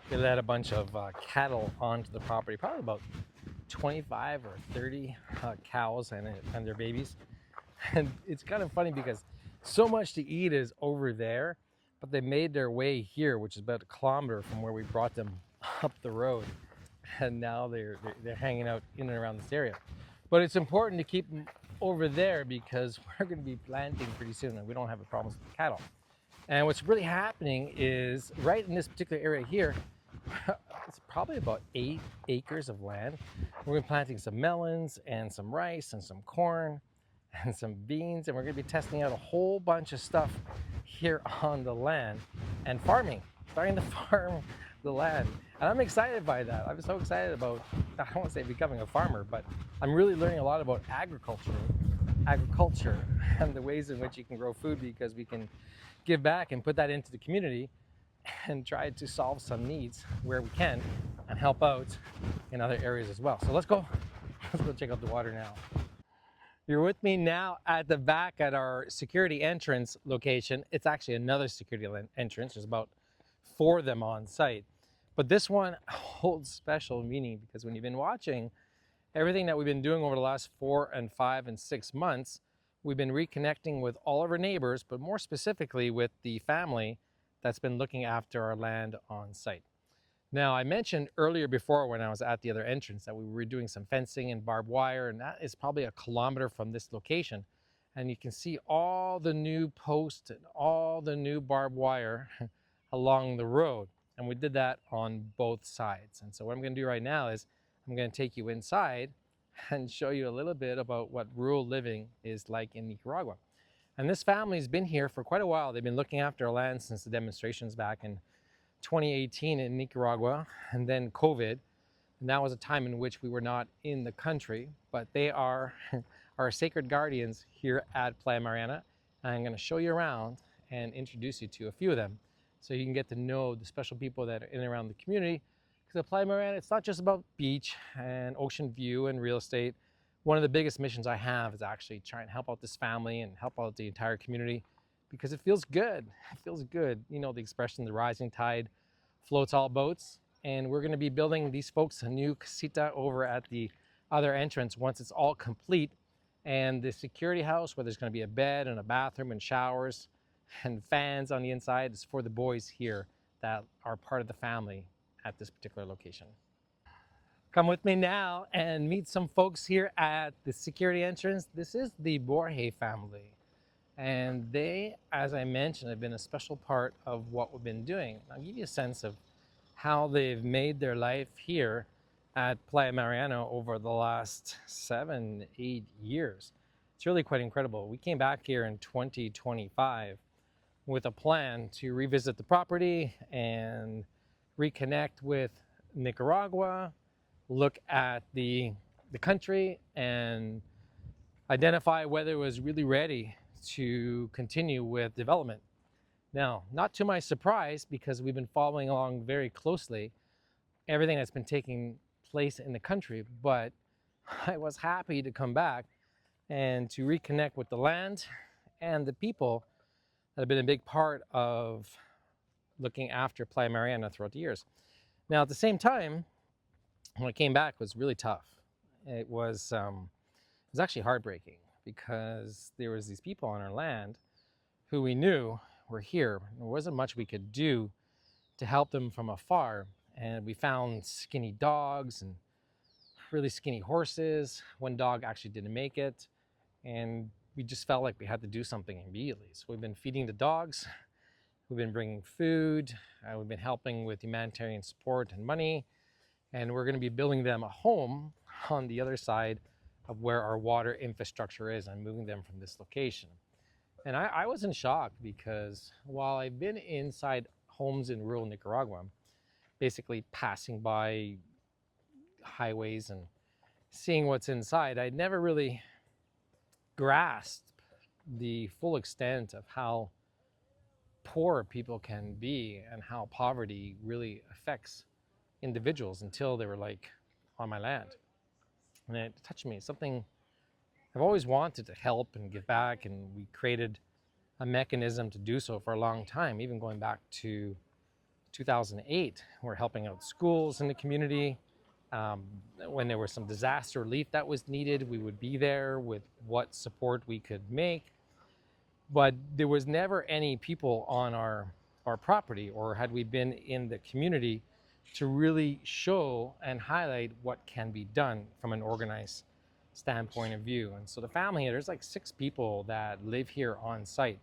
we let a bunch of cattle onto the property, probably about 25 or 30 cows and their babies. And it's kind of funny because so much to eat is over there, but they made their way here, which is about 1 kilometer from where we brought them up the road. And now they're hanging out in and around this area. But it's important to keep them over there because we're going to be planting pretty soon and we don't have a problem with the cattle. And what's really happening is right in this particular area here, it's probably about 8 acres of land. We're going to be planting some melons and some rice and some corn and some beans, and we're going to be testing out a whole bunch of stuff here on the land and farming, starting to farm the land. And I'm excited by that. I'm so excited about, I don't want to say becoming a farmer, but I'm really learning a lot about agriculture and the ways in which you can grow food, because we can give back and put that into the community and try to solve some needs where we can and help out in other areas as well. So let's go check out the water now. You're with me now at the back at our security entrance location. It's actually another security entrance. There's about 4 of them on site. But this one holds special meaning because when you've been watching everything that we've been doing over the last 4 and 5 and 6 months, we've been reconnecting with all of our neighbors, but more specifically with the family that's been looking after our land on site. Now, I mentioned earlier before when I was at the other entrance that we were doing some fencing and barbed wire, and that is probably 1 kilometer from this location. And you can see all the new posts and all the new barbed wire along the road. And we did that on both sides. And so what I'm going to do right now is I'm going to take you inside and show you a little bit about what rural living is like in Nicaragua. And this family's been here for quite a while. They've been looking after our land since the demonstrations back in 2018 in Nicaragua, and then COVID. And that was a time in which we were not in the country, but they are our sacred guardians here at Playa Mariana. And I'm going to show you around and introduce you to a few of them so you can get to know the special people that are in and around the community. Because at Playa Mariana, it's not just about beach and ocean view and real estate. One of the biggest missions I have is actually try and help out this family and help out the entire community because it feels good. It feels good. You know the expression, the rising tide floats all boats. And we're going to be building these folks a new casita over at the other entrance once it's all complete. And the security house, where there's going to be a bed and a bathroom and showers and fans on the inside, is for the boys here that are part of the family at this particular location. Come with me now and meet some folks here at the security entrance. This is the Borge family. And they, as I mentioned, have been a special part of what we've been doing. I'll give you a sense of how they've made their life here at Playa Mariana over the last 7, 8 years. It's really quite incredible. We came back here in 2025 with a plan to revisit the property and reconnect with Nicaragua, look at the country and identify whether it was really ready to continue with development. Now, not to my surprise, because we've been following along very closely everything that's been taking place in the country, but I was happy to come back and to reconnect with the land and the people that have been a big part of looking after Playa Mariana throughout the years. Now, at the same time, when I came back, it was really tough. It was actually heartbreaking because there was these people on our land who we knew were here. There wasn't much we could do to help them from afar. And we found skinny dogs and really skinny horses. One dog actually didn't make it. And we just felt like we had to do something immediately. So we've been feeding the dogs. We've been bringing food. We've been helping with humanitarian support and money. And we're going to be building them a home on the other side of where our water infrastructure is and moving them from this location. And I was in shock because while I've been inside homes in rural Nicaragua, basically passing by highways and seeing what's inside, I'd never really grasped the full extent of how poor people can be and how poverty really affects individuals until they were like on my land. And it touched me. Something I've always wanted to help and give back, and we created a mechanism to do so for a long time, even going back to 2008. We're helping out schools in the community. When there was some disaster relief that was needed, we would be there with what support we could make. But there was never any people on our property, or had we been in the community to really show and highlight what can be done from an organized standpoint of view. And so the family here, there's like 6 people that live here on site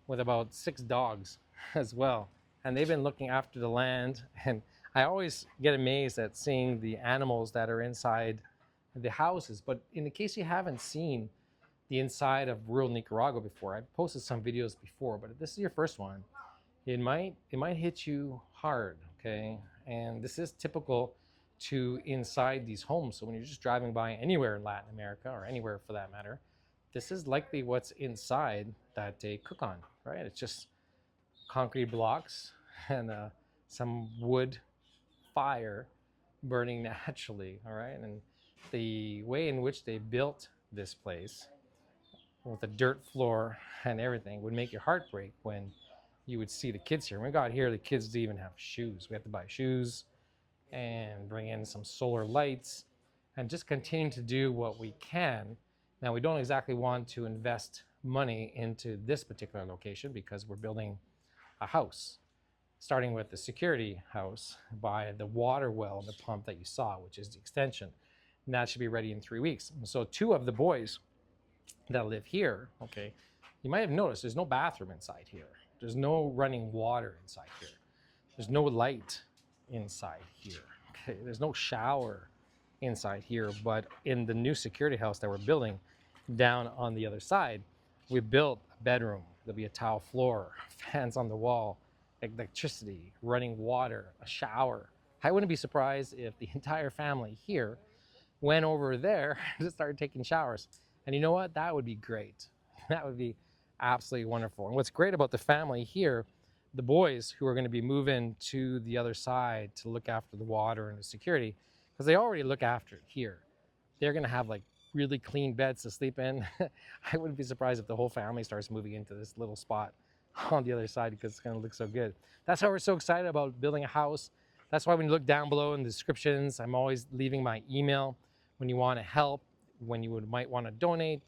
with about 6 dogs as well. And they've been looking after the land. And I always get amazed at seeing the animals that are inside the houses. But in the case you haven't seen the inside of rural Nicaragua before, I've posted some videos before, but if this is your first one, it might hit you hard, okay? And this is typical to inside these homes. So when you're just driving by anywhere in Latin America, or anywhere for that matter, this is likely what's inside that they cook on, right? It's just concrete blocks and some wood fire burning naturally, all right? And the way in which they built this place with a dirt floor and everything would make your heart break when you would see the kids here. When we got here, the kids didn't even have shoes. We had to buy shoes and bring in some solar lights and just continue to do what we can. Now, we don't exactly want to invest money into this particular location because we're building a house, starting with the security house by the water well, the pump that you saw, which is the extension. And that should be ready in 3 weeks. So 2 of the boys that live here, okay, you might have noticed there's no bathroom inside here. There's no running water inside here. There's no light inside here. Okay, there's no shower inside here, but in the new security house that we're building down on the other side, we built a bedroom. There'll be a tile floor, fans on the wall, electricity, running water, a shower. I wouldn't be surprised if the entire family here went over there to start taking showers. And you know what? That would be great. That would be absolutely wonderful. And what's great about the family here, the boys who are going to be moving to the other side to look after the water and the security, because they already look after it here. They're going to have like really clean beds to sleep in. I wouldn't be surprised if the whole family starts moving into this little spot on the other side because it's going to look so good. That's why we're so excited about building a house. That's why when you look down below in the descriptions, I'm always leaving my email when you want to help, when you might want to donate,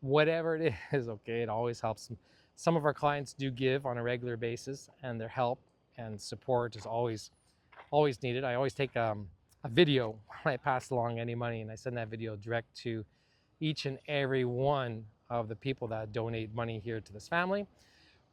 whatever it is, okay? It always helps. Some of our clients do give on a regular basis, and their help and support is always needed. I always take a video when I pass along any money, and I send that video direct to each and every one of the people that donate money here to this family.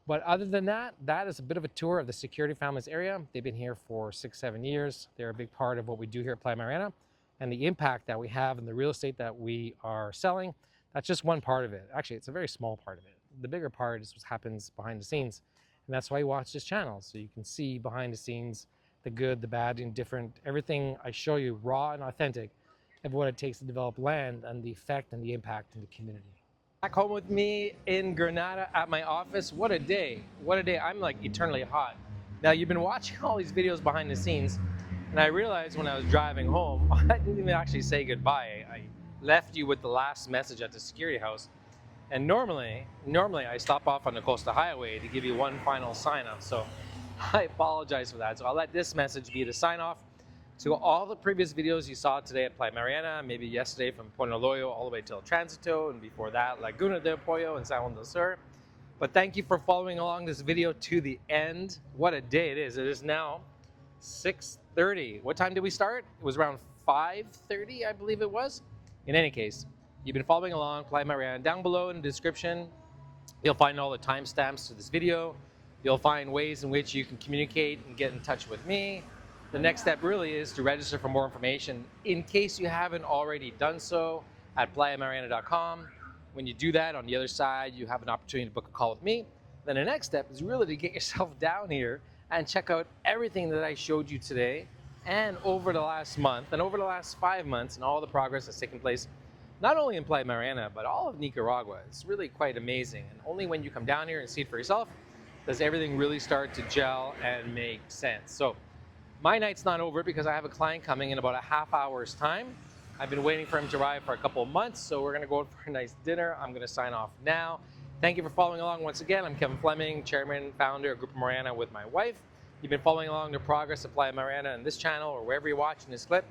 But other than that, that is a bit of a tour of the Security Families area. They've been here for 6-7 years. They're a big part of what we do here at Playa Mariana, and the impact that we have in the real estate that we are selling. That's just one part of it. Actually, it's a very small part of it. The bigger part is what happens behind the scenes. And that's why you watch this channel, so you can see behind the scenes, the good, the bad, and different, everything I show you raw and authentic of what it takes to develop land and the effect and the impact in the community. Back home with me in Granada at my office. What a day. What a day. I'm like eternally hot. Now, you've been watching all these videos behind the scenes, and I realized when I was driving home, I didn't even actually say goodbye. I left you with the last message at the security house. And normally I stop off on the Coastal Highway to give you one final sign off. So I apologize for that. So I'll let this message be the sign off to all the previous videos you saw today at Playa Mariana, maybe yesterday from Puerto Loyo all the way till Transito, and before that, Laguna del Pollo and San Juan del Sur. But thank you for following along this video to the end. What a day it is. It is now 6:30. What time did we start? It was around 5:30, I believe it was. In any case, you've been following along Playa Mariana. Down below in the description, you'll find all the timestamps to this video. You'll find ways in which you can communicate and get in touch with me. The next step really is to register for more information in case you haven't already done so at playamariana.com. When you do that, on the other side, you have an opportunity to book a call with me. Then the next step is really to get yourself down here and check out everything that I showed you today and over the last month and over the last 5 months and all the progress that's taken place, not only in Playa Mariana, but all of Nicaragua. It's really quite amazing. And only when you come down here and see it for yourself does everything really start to gel and make sense. So my night's not over because I have a client coming in about a half hour's time. I've been waiting for him to arrive for a couple of months, so we're gonna go out for a nice dinner. I'm gonna sign off now. Thank you for following along once again. I'm Kevin Fleming, chairman, founder of Grupo Mariana with my wife. You've been following along the progress of Playa Mariana on this channel or wherever you're watching this clip.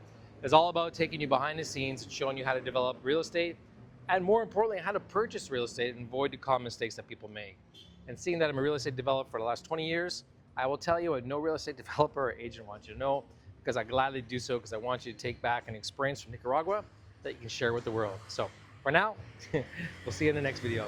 It's all about taking you behind the scenes and showing you how to develop real estate, and more importantly, how to purchase real estate and avoid the common mistakes that people make. And seeing that I'm a real estate developer for the last 20 years, I will tell you what no real estate developer or agent wants you to know, because I gladly do so, because I want you to take back an experience from Nicaragua that you can share with the world. So for now, we'll see you in the next video.